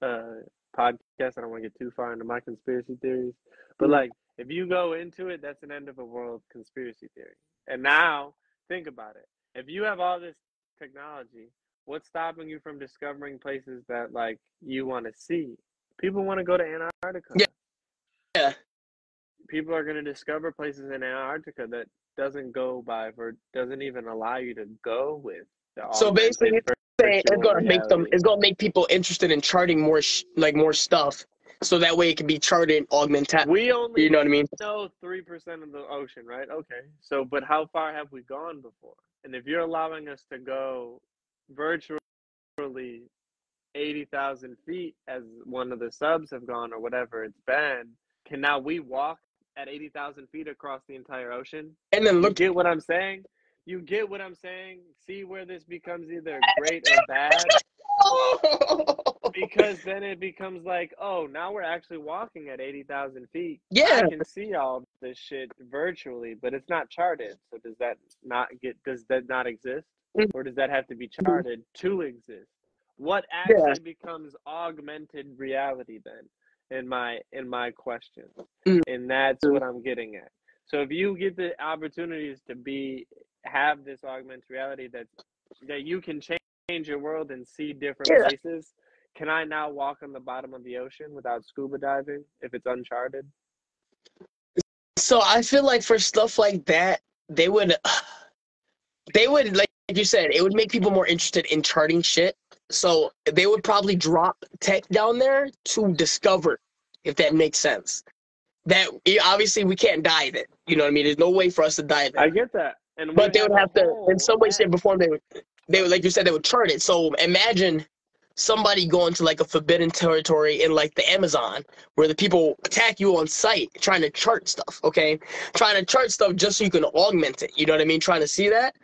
podcast. I don't want to get too far into my conspiracy theories. But like, if you go into it, that's an end of a world conspiracy theory. And now, think about it. If you have all this technology, what's stopping you from discovering places that like you want to see? People want to go to Antarctica. Yeah. People are going to discover places in Antarctica that doesn't go by or doesn't even allow you to go with. So basically, it's going to make them. It's going to make people interested in charting more, more stuff, so that way it can be charted and augmented. We only, you know what I mean? know 3% of the ocean, right? Okay. So, but how far have we gone before? And if you're allowing us to go virtually 80,000 feet, as one of the subs have gone or whatever it's been, can now we walk at 80,000 feet across the entire ocean? And then look. You get what I'm saying? You get what I'm saying? See where this becomes either great or bad? Because then it becomes like, oh, now we're actually walking at 80,000 feet. Yeah. I can see all this shit virtually, but it's not charted. So does that not exist? Or does that have to be charted to exist? What actually becomes augmented reality then? In my question. And that's what I'm getting at. So if you get the opportunities to have this augmented reality that you can change your world and see different places, can I now walk on the bottom of the ocean without scuba diving if it's uncharted? So I feel like for stuff like that, they would like you said, it would make people more interested in charting shit. So they would probably drop tech down there to discover, if that makes sense. That obviously we can't dive it. You know what I mean? There's no way for us to dive it. I get that. But they would have to, in some way, shape, or form, they would, like you said, they would chart it. So imagine somebody going to like a forbidden territory in like the Amazon where the people attack you on sight trying to chart stuff, okay? Trying to chart stuff just so you can augment it. You know what I mean? Trying to see that.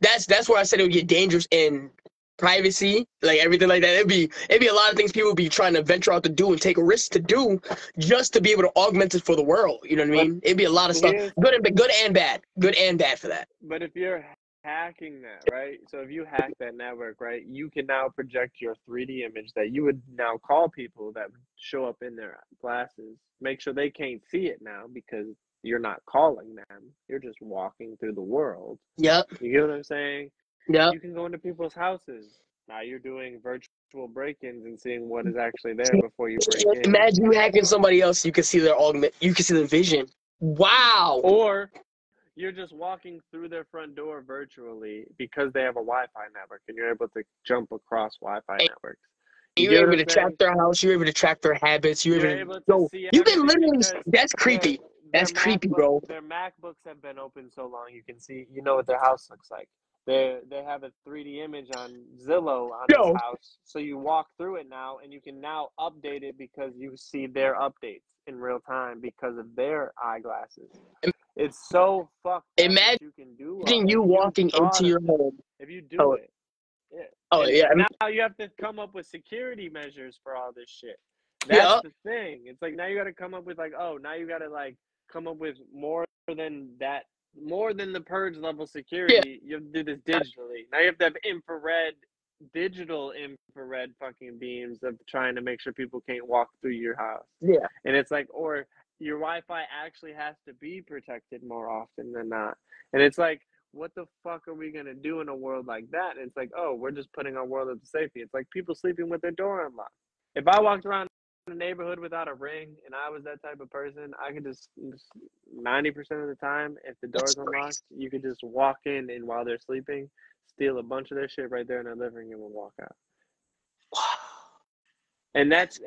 That's where I said it would get dangerous in privacy, like everything like that. It'd be a lot of things people would be trying to venture out to do and take a risk to do just to be able to augment it for the world. You know what I But mean? It'd be a lot of stuff. here's Good and bad. Good and bad for that. But if you're hacking that, right? So if you hack that network, right, you can now project your 3D image that you would now call people that would show up in their glasses. Make sure they can't see it now because you're not calling them. You're just walking through the world. Yep. You get what I'm saying? Yep. You can go into people's houses. Now you're doing virtual break-ins and seeing what is actually there before you break in. Imagine you hacking somebody else, you can see their augment, you can see the vision. Wow. Or you're just walking through their front door virtually because they have a Wi-Fi network and you're able to jump across Wi-Fi networks. You're able to track their house. You're able to track their habits. You're able to see you can literally. That's creepy. That's creepy, bro. Their MacBooks have been open so long, you can see, you know what their house looks like. They have a 3D image on Zillow on this house, so you walk through it now, and you can now update it because you see their updates in real time because of their eyeglasses. It's so fucked up. Imagine you can do you walking into your home. If you do it. Yeah. Oh, yeah. Now you have to come up with security measures for all this shit. That's the thing. It's like now you got to come up with like, oh, now you got to like come up with more than that, more than the purge level security. You have to do this digitally. Now you have to have digital infrared fucking beams of trying to make sure people can't walk through your house. Yeah. And it's like, or your Wi-Fi actually has to be protected more often than not. And it's like, what the fuck are we going to do in a world like that? And it's like, oh, we're just putting our world into safety. It's like people sleeping with their door unlocked. If I walked around in a neighborhood without a ring and I was that type of person, I could just 90% of the time, if the door's unlocked, you could just walk in and while they're sleeping, steal a bunch of their shit right there in their living room and walk out. And that's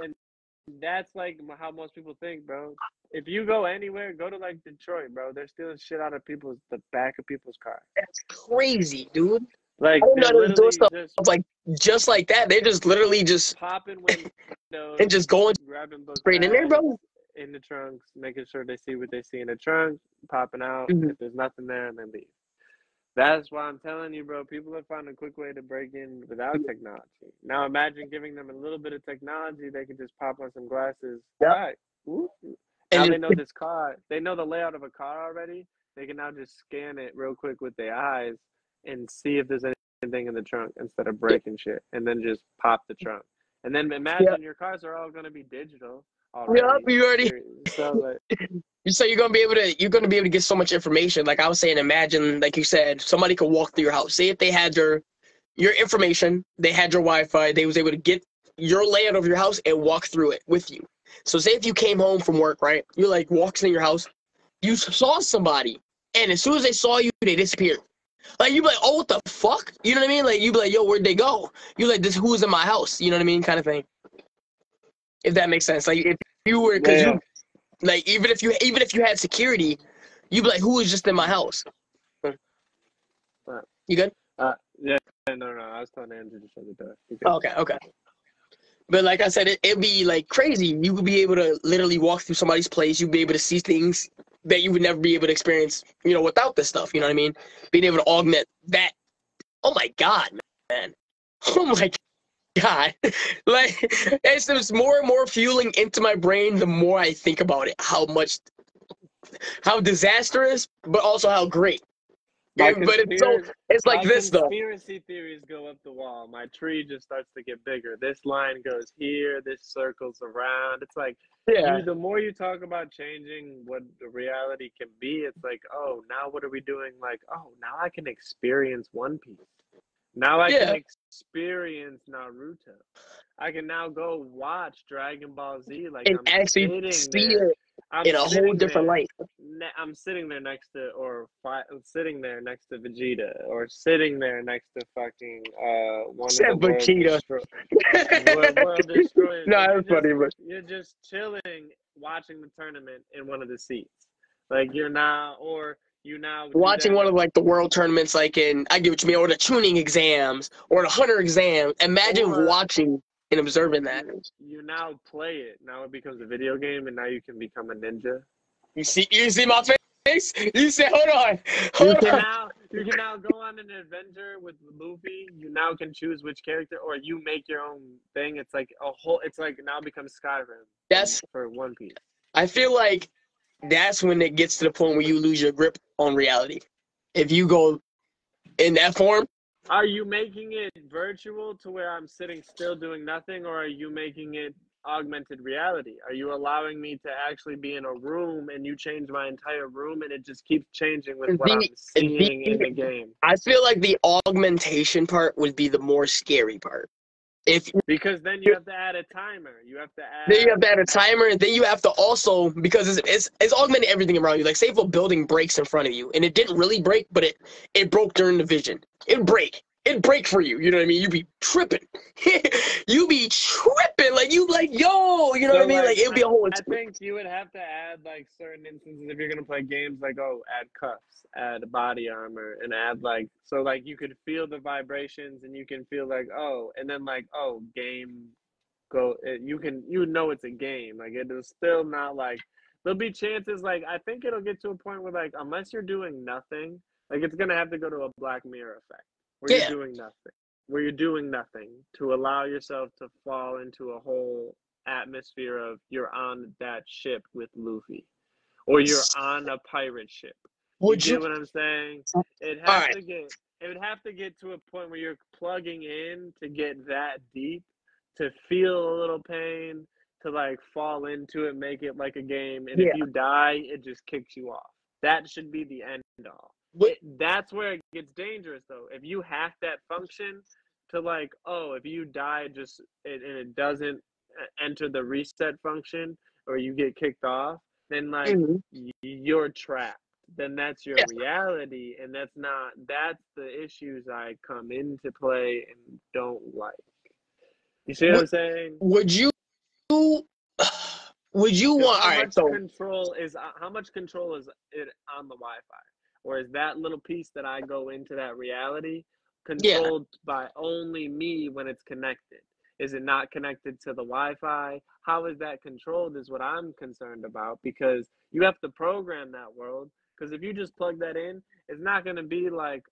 like how most people think, bro. If you go anywhere, go to like Detroit, bro. They're stealing shit out of the back of people's cars. That's crazy, dude. Like they're literally just like that. They just literally just popping windows and just going grabbing books straight in there, bro. In the trunks, making sure they see what they see in the trunk, popping out if there's nothing there, and then leave. That's why I'm telling you, bro. People have found a quick way to break in without technology. Now imagine giving them a little bit of technology. They can just pop on some glasses. Yep. Right. Now they know this car. They know the layout of a car already. They can now just scan it real quick with their eyes and see if there's anything in the trunk instead of breaking shit, and then just pop the trunk. And then imagine your cars are all going to be digital already. Yep, you already. So you're gonna be able to get so much information. Like I was saying, imagine, like you said, somebody could walk through your house. Say if they had your information, they had your Wi-Fi, they was able to get your layout of your house and walk through it with you. So say if you came home from work, right? You're like walking in your house, you saw somebody, and as soon as they saw you, they disappeared. Like you'd be like, oh, what the fuck? You know what I mean? Like you'd be like, yo, where'd they go? You're like, this who's in my house? You know what I mean? Kind of thing. If that makes sense. Like if you were, like even if you had security, you'd be like, who is just in my house? You good? Yeah, no, I was telling Andrew to shut the door. Okay. But like I said, it'd be like crazy. You would be able to literally walk through somebody's place. You'd be able to see things that you would never be able to experience, without this stuff. You know what I mean? Being able to augment that. Oh my God, man. Oh my God. Like, it's just more and more fueling into my brain the more I think about it. How disastrous, but also how great. But it's like this though. Conspiracy theories go up the wall. My tree just starts to get bigger. This line goes here. This circles around. It's like, the more you talk about changing what the reality can be, it's like, oh, now what are we doing? Like, oh, now I can experience One Piece. Now I can experience Naruto. I can now go watch Dragon Ball Z. Like, and I'm actually see it in a whole different light. I'm sitting there next to, sitting there next to Vegeta, or sitting there next to fucking one of the world destroyers. No, that's funny, but you're just chilling, watching the tournament in one of the seats. Like you now watching one of like the world tournaments, like I get what you mean, or the tuning exams or the hunter exam. Imagine watching and observing that. You now play it. Now it becomes a video game, and now you can become a ninja. You see my face? You said, hold on. You can now go on an adventure with Luffy. You now can choose which character, or you make your own thing. It's like a whole. It's like now becomes Skyrim. That's for One Piece. I feel like that's when it gets to the point where you lose your grip on reality. If you go in that form. Are you making it virtual to where I'm sitting still doing nothing, or are you making it augmented reality? Are you allowing me to actually be in a room and you change my entire room and it just keeps changing with what I'm seeing in the game? I feel like the augmentation part would be the more scary part. Because then you have to add a timer. Then you have to add a timer, and then you have to also, because it's augmenting everything around you. Like, say if a building breaks in front of you, and it didn't really break, but it broke during the vision. It'd break for you. You know what I mean? You'd be tripping. You be tripping. Like, you like, yo, you know what I mean? Like, it'd be a whole experience. I think you would have to add, like, certain instances if you're going to play games, like, add cuffs, add body armor, and add, like, so, like, you could feel the vibrations, and you can feel, like, and then, like, game, you know it's a game. Like, it is still not, like, there'll be chances, like, I think it'll get to a point where, like, unless you're doing nothing, like, it's going to have to go to a Black Mirror effect. Where you're doing nothing to allow yourself to fall into a whole atmosphere of you're on that ship with Luffy, or you're on a pirate ship. You get what I'm saying? It would have to get to a point where you're plugging in to get that deep, to feel a little pain, to like fall into it, make it like a game, and if you die, it just kicks you off. That should be the end all. That's where it gets dangerous, though. If you hack that function to, like, if you die and it doesn't enter the reset function, or you get kicked off, then, like, you're trapped. Then that's your reality, and that's the issues I come into play and don't like. You see what I'm saying? Would you want? All right. So how much control is it on the Wi-Fi? Or is that little piece that I go into that reality controlled by only me when it's connected? Is it not connected to the Wi-Fi? How is that controlled is what I'm concerned about, because you have to program that world. Because if you just plug that in, it's not going to be like,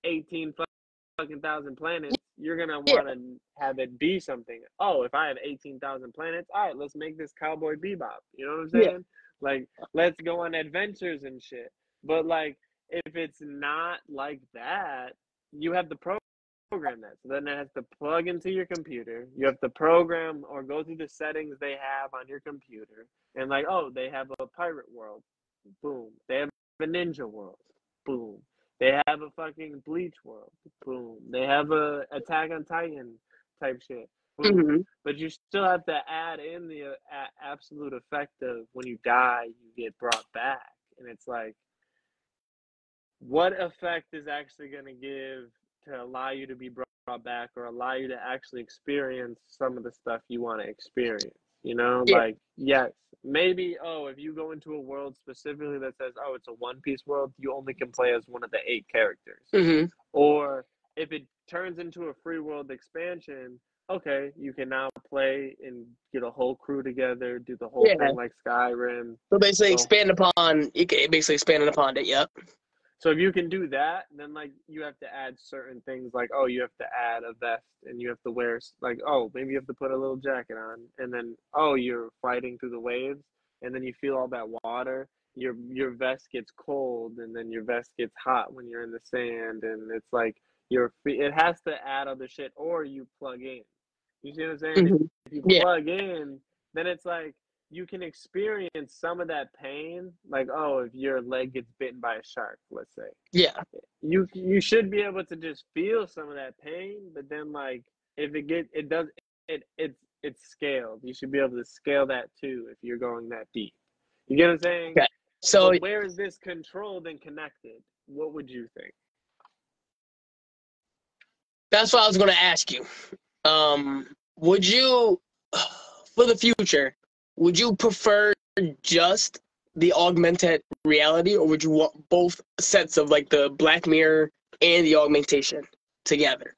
18,000 planets. You're going to want to have it be something. If I have 18,000 planets, all right, let's make this Cowboy Bebop. You know what I'm saying? Yeah. Like, let's go on adventures and shit. But, like, if it's not like that, you have to program that. So then it has to plug into your computer. You have to program or go through the settings they have on your computer. And, like, they have a pirate world. Boom. They have a ninja world. Boom. They have a fucking Bleach world. Boom. They have a Attack on Titan type shit. Boom. Mm-hmm. But you still have to add in the absolute effect of when you die, you get brought back. And it's like, what effect is actually going to give to allow you to be brought back, or allow you to actually experience some of the stuff you want to experience? You know, like, yes, maybe, if you go into a world specifically that says, it's a One Piece world, you only can play as one of the 8 characters. Mm-hmm. Or if it turns into a free world expansion, okay, you can now play and get a whole crew together, do the whole thing like Skyrim. So basically expand upon it, yep. So if you can do that, then, like, you have to add certain things, like, you have to add a vest, and you have to wear, like, maybe you have to put a little jacket on, and then, you're fighting through the waves, and then you feel all that water, your vest gets cold, and then your vest gets hot when you're in the sand, and it's like, it has to add other shit, or you plug in. You see what I'm saying? Mm-hmm. If you plug in, then it's like, you can experience some of that pain, like, if your leg gets bitten by a shark, let's say. Yeah. You should be able to just feel some of that pain, but then, like, if it's scaled. You should be able to scale that too if you're going that deep. You get what I'm saying? Okay. So but where is this controlled and connected? What would you think? That's what I was going to ask you. Would you, for the future, would you prefer just the augmented reality, or would you want both sets of, like, the Black Mirror and the augmentation together?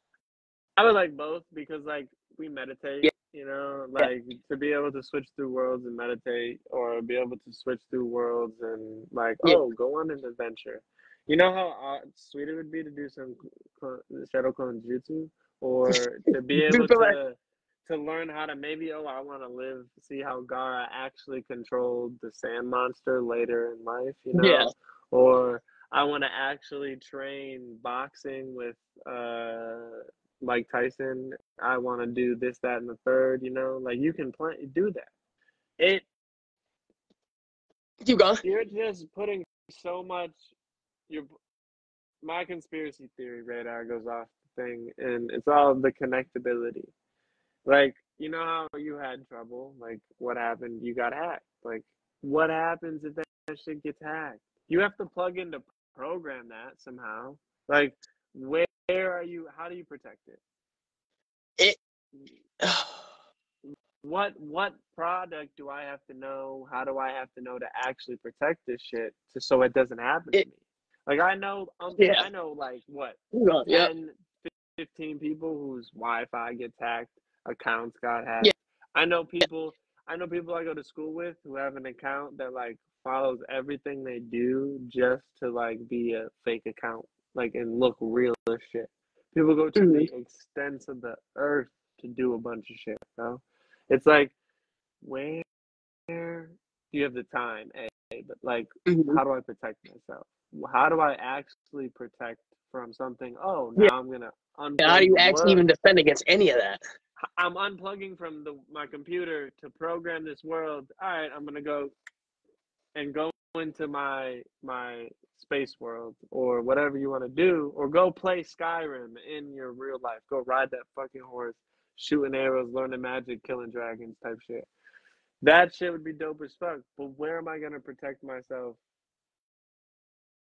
I would like both, because, like, we meditate, Yeah, you know, yeah, like to be able to switch through worlds and meditate, or be able to switch through worlds and like, yeah. oh, go on an adventure. You know how sweet it would be to do some shadow clone jutsu, or to be able Super like, to learn how to maybe, oh, I want to live, see how Gara actually controlled the sand monster later in life, you yeah. know, or I want to actually train boxing with Mike Tyson. I want to do this, that, and the third. You know, like you can do that. It Keep going. You're just putting so much. Your My conspiracy theory radar goes off the thing, and it's all the connectability. Like, you know how you had trouble? Like, what happened? You got hacked. Like, what happens if that shit gets hacked? You have to plug in to program that somehow. Like, where are you? How do you protect it? It. What product do I have to know? How do I have to know to actually protect this shit so it doesn't happen to It. me? Like, Yeah. I know like what, Keep going. Yep. 10, 15 people whose Wi-Fi gets hacked, accounts got Yeah. hacked. I know people I go to school with who have an account that like follows everything they do just to like be a fake account, like, and look real as shit. People go to Mhm. the extents of the earth to do a bunch of shit, bro. It's like, where do you have the time? But like, Mhm. how do I protect myself? How do I actually protect from something? Oh, Yeah. now I'm gonna How do unplug you the actually world. even defend against any of that? I'm unplugging from my computer to program this world. All right, I'm gonna go into my space world or whatever you want to do, or go play Skyrim in your real life. Go ride that fucking horse, shooting arrows, learning magic, killing dragons type shit. That shit would be dope as fuck. But where am I gonna protect myself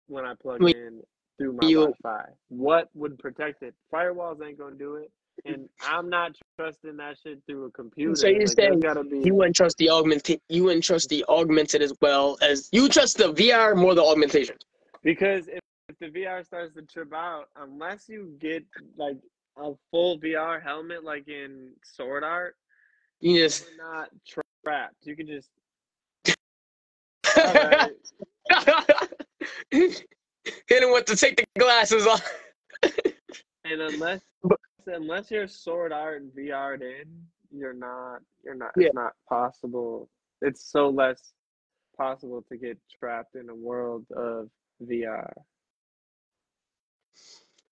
when I plug When in through my you Wi-Fi? What would protect it? Firewalls ain't gonna do it, and I'm not trusting that shit through a so computer. you're Like, there's saying gotta be, you wouldn't trust the augmented, you wouldn't trust the augmented as well as you trust the VR more than augmentation. because if the VR starts to trip out, unless you get like a full VR helmet like in Sword Art, You just you're not trapped. You can just, all right. hit him with the take the glasses off. And But, unless you're Sword Art and VR'd in, yeah. it's not possible. It's so less possible to get trapped in a world of VR.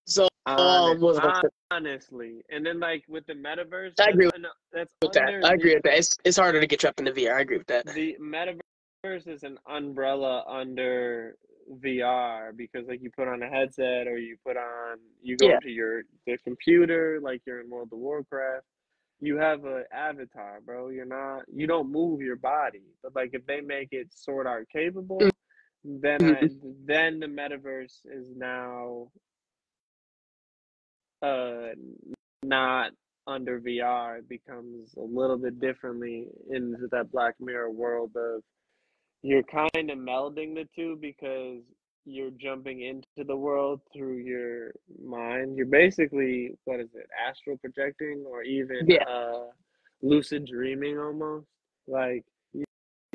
So was about to, Honestly. And then like with the metaverse, I agree that's with that. under I agree with that. It's harder to get trapped in the VR. I agree with that. the metaverse is an umbrella under VR, because like you put on a headset, or you go Yeah. into the computer like you're in World of Warcraft. You have a avatar, bro. You don't move your body. But like if they make it Sword Art capable, Mhm. then the metaverse is now uh not under VR. It becomes a little bit differently into that Black Mirror world of, you're kind of melding the two, because you're jumping into the world through your mind. You're basically, what is it, astral projecting, or even Yeah. lucid dreaming almost. Like,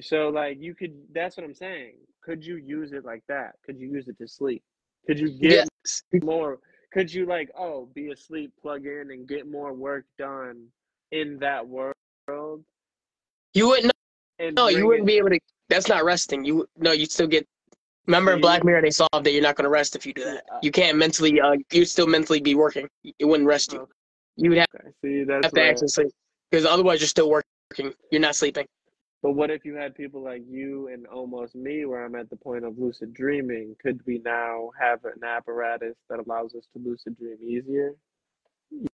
so like you could, that's what I'm saying. Could you use it like that? Could you use it to sleep? Could you get Yes. more? Could you like, oh, be asleep, plug in, and get more work done in that world You wouldn't and no, you bring wouldn't it? be able to. That's not resting. You no, you still get. Remember in Black See, Mirror, they solved that you're not going to rest if you do see, that. You can't mentally. You'd still mentally be working. It wouldn't rest you. You would okay. See, that's have to where. actually sleep because otherwise you're still working. You're not sleeping. But what if you had people like you and almost me, where I'm at the point of lucid dreaming? Could we now have an apparatus that allows us to lucid dream easier? You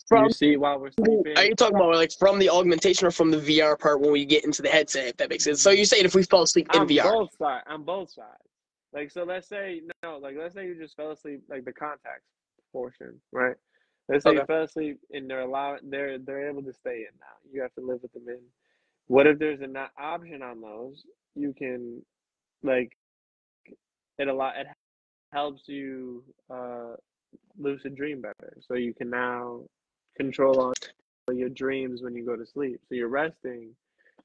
From see, while we're are sleeping, you talking about like from the augmentation or from the VR part when we get into the headset? If that makes sense. So you're saying if we fall asleep in I'm VR? both sides. I'm both sides. Like, so let's say, no, like let's say you just fell asleep, like the contacts portion, right? Let's say you Okay. fell asleep and they're able to stay in now. You have to live with them in. What if there's an option on those? You can, like, it helps you lucid dream better, so you can now control your dreams when you go to sleep. So you're resting.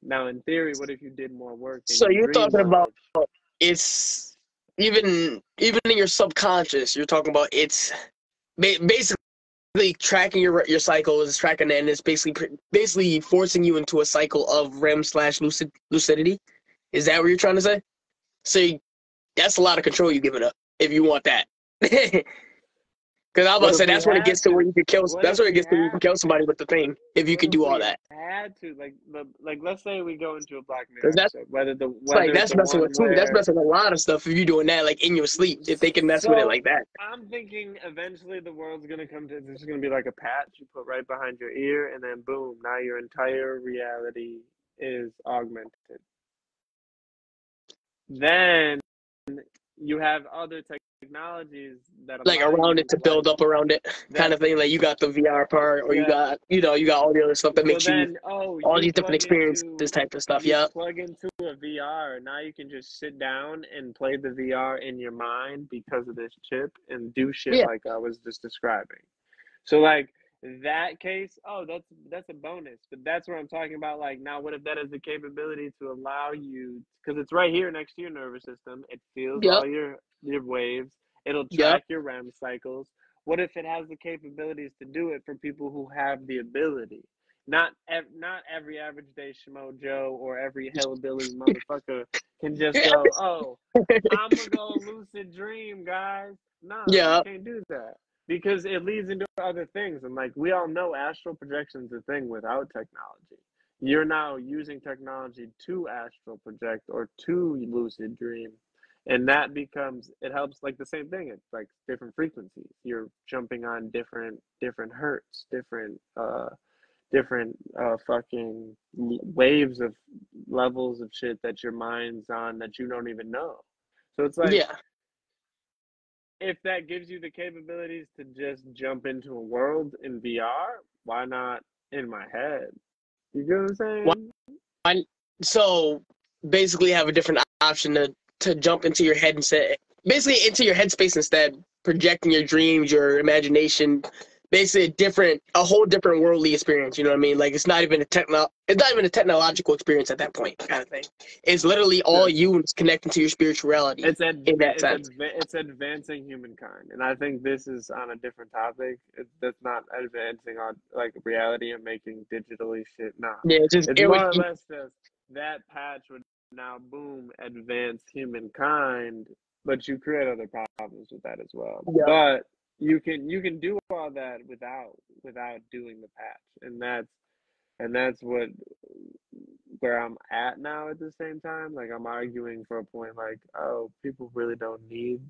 Now, in theory, what if you did more work in So your you're dream talking about world? it's even in your subconscious. You're talking about it's basically tracking your cycles, tracking it, and it's basically forcing you into a cycle of REM slash lucidity. Is that what you're trying to say? So that's a lot of control you give it up if you want that. Because I was about What to if say we that's when it had gets to where to? you could kill. What That's if when it we gets to where you can had kill to? somebody with the thing if you What could if do all we that. had to? Like let's say we go into a Black Mirror Because that's episode, like whether it's that's the messing one with too. That's where. messing with a lot of stuff if you're doing that like in your sleep. If they can mess with it So like that. I'm thinking eventually the world's gonna come to. This is gonna be like a patch you put right behind your ear, and then boom, now your entire reality is augmented. Then you have other technologies that Like allow around it you to like build up around it kind that. of thing. Like you got the VR part, or you Yeah. got you got all the other stuff that So makes you then, oh, all these different experiences type of stuff. you Yeah, plug into a VR. Now you can just sit down and play the VR in your mind because of this chip and do shit yeah, like I was just describing. So like that case, oh, that's a bonus. But that's what I'm talking about. Like now, what if that has the capability to allow you, because it's right here next to your nervous system. It feels yep, all your waves. It'll yep. track your REM cycles. What if it has the capabilities to do it for people who have the ability? Not every average day Schmo Joe or every hillbilly motherfucker can just go, oh, I'm gonna go lucid dream, guys. Nah, you Yeah, can't do that because it leads into other things. And like we all know, astral projection is a thing without technology. You're now using technology to astral project or to lucid dream. And that becomes it helps like the same thing. It's like different frequencies. You're jumping on different hertz, different fucking waves of levels of shit that your mind's on that you don't even know. So it's like yeah. if that gives you the capabilities to just jump into a world in VR, why not in my head? You get what I'm saying? Why, so basically have a different option to jump into your head instead, basically into your headspace instead, projecting your dreams, your imagination, basically a whole different worldly experience. You know what I mean? Like it's not even a technological experience at that point, kind of thing. It's literally all Yeah. you and it's connecting to your spirituality in that sense. It's advancing humankind, and I think this is on a different topic. That's not advancing on like reality and making digitally shit. Nah, Yeah, it's just it's it would. more or less just that patch would now boom advance humankind, but you create other problems with that as well. Yeah, But you can do all that without doing the patch, and that's where I'm at now at the same time. Like I'm arguing for a point like, oh, people really don't need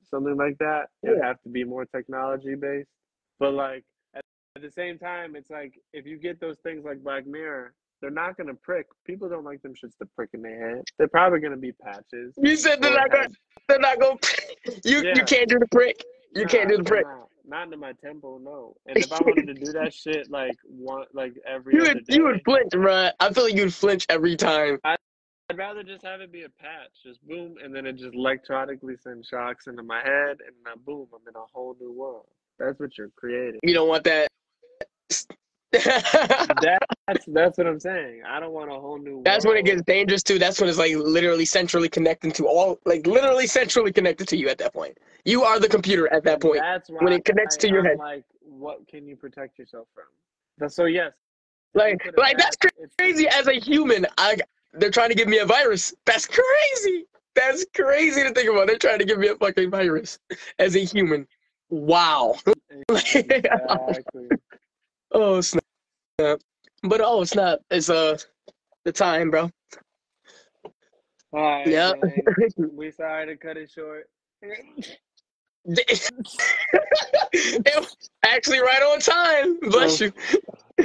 something like that. It would yeah. have to be more technology based. But like at the same time, it's like if you get those things like Black Mirror, they're not gonna prick. People don't like them shits to prick in their head. They're probably gonna be patches You said or head. they're not going. You Yeah, can't do the prick. You can't nah, do the prick. not into my tempo, no. And if I wanted to do that shit like every You other would day, flinch, bro. I feel like you'd flinch every time. I'd rather just have it be a patch, just boom, and then it just electronically sends shocks into my head, and now boom, I'm in a whole new world. That's what you're creating. You don't want that. That's what I'm saying. I don't want a whole new That's when it gets world. dangerous too. That's when it's like literally centrally connected to literally centrally connected to you at that point. You are the computer at that And point that's when why it connects to your I'm head. like, what can you protect yourself from? So yes, if you Like, put a like that's patch, it's crazy. As a human, they're trying to give me a virus. That's crazy. That's crazy to think about. They're trying to give me a fucking virus as a human. Wow. exactly. Oh snap. But it's not. It's the time, bro. All right, Yeah. gang. We sorry to cut it short. It was actually right on time. Bless So you.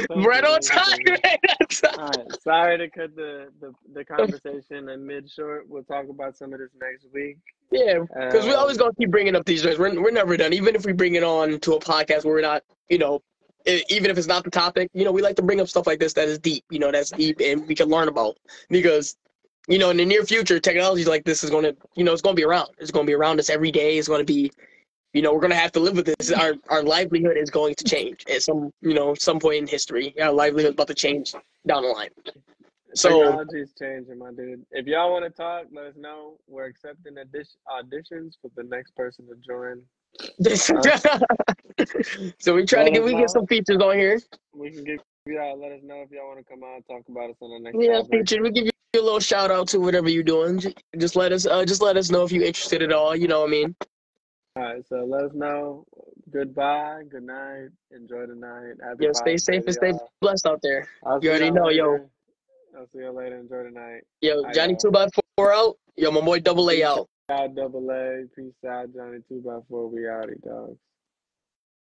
thank Right you, on thank you, time. thank you. Right on time. All right, sorry to cut the conversation in mid short. We'll talk about some of this next week. Yeah, because we always Um, gonna keep bringing up these joints. We're never done. Even if we bring it on to a podcast where we're not, even if it's not the topic, we like to bring up stuff like this that is deep. That's deep and we can learn about because. In the near future, technology like this is gonna, it's gonna be around. It's gonna be around us every day. It's gonna be, we're gonna have to live with this. Our livelihood is going to change at some point in history. Our livelihood is about to change down the line. So Technology is changing, my dude. If y'all want to talk, let us know. We're accepting auditions for the next person to join us. so we try to Let get us some know. features on here. We can give y'all. Let us know if y'all want to come out and talk about us on the next Yeah, topic. featured. We give you a little shout out to whatever you're doing. Just let us know if you're interested at all. You know what I mean? All right, so let us know. Goodbye. Good night. Enjoy the night. Happy Yo, stay Father's Day safe to and stay y'all. blessed out there. I'll You see already y'all know, yo. later. I'll see y'all later. Enjoy the night. Yo, Hi, Johnny y'all. 2x4 out. Yo, my boy Double A Peace out. out, Double A. Peace out, Johnny 2x4. We outie, dogs.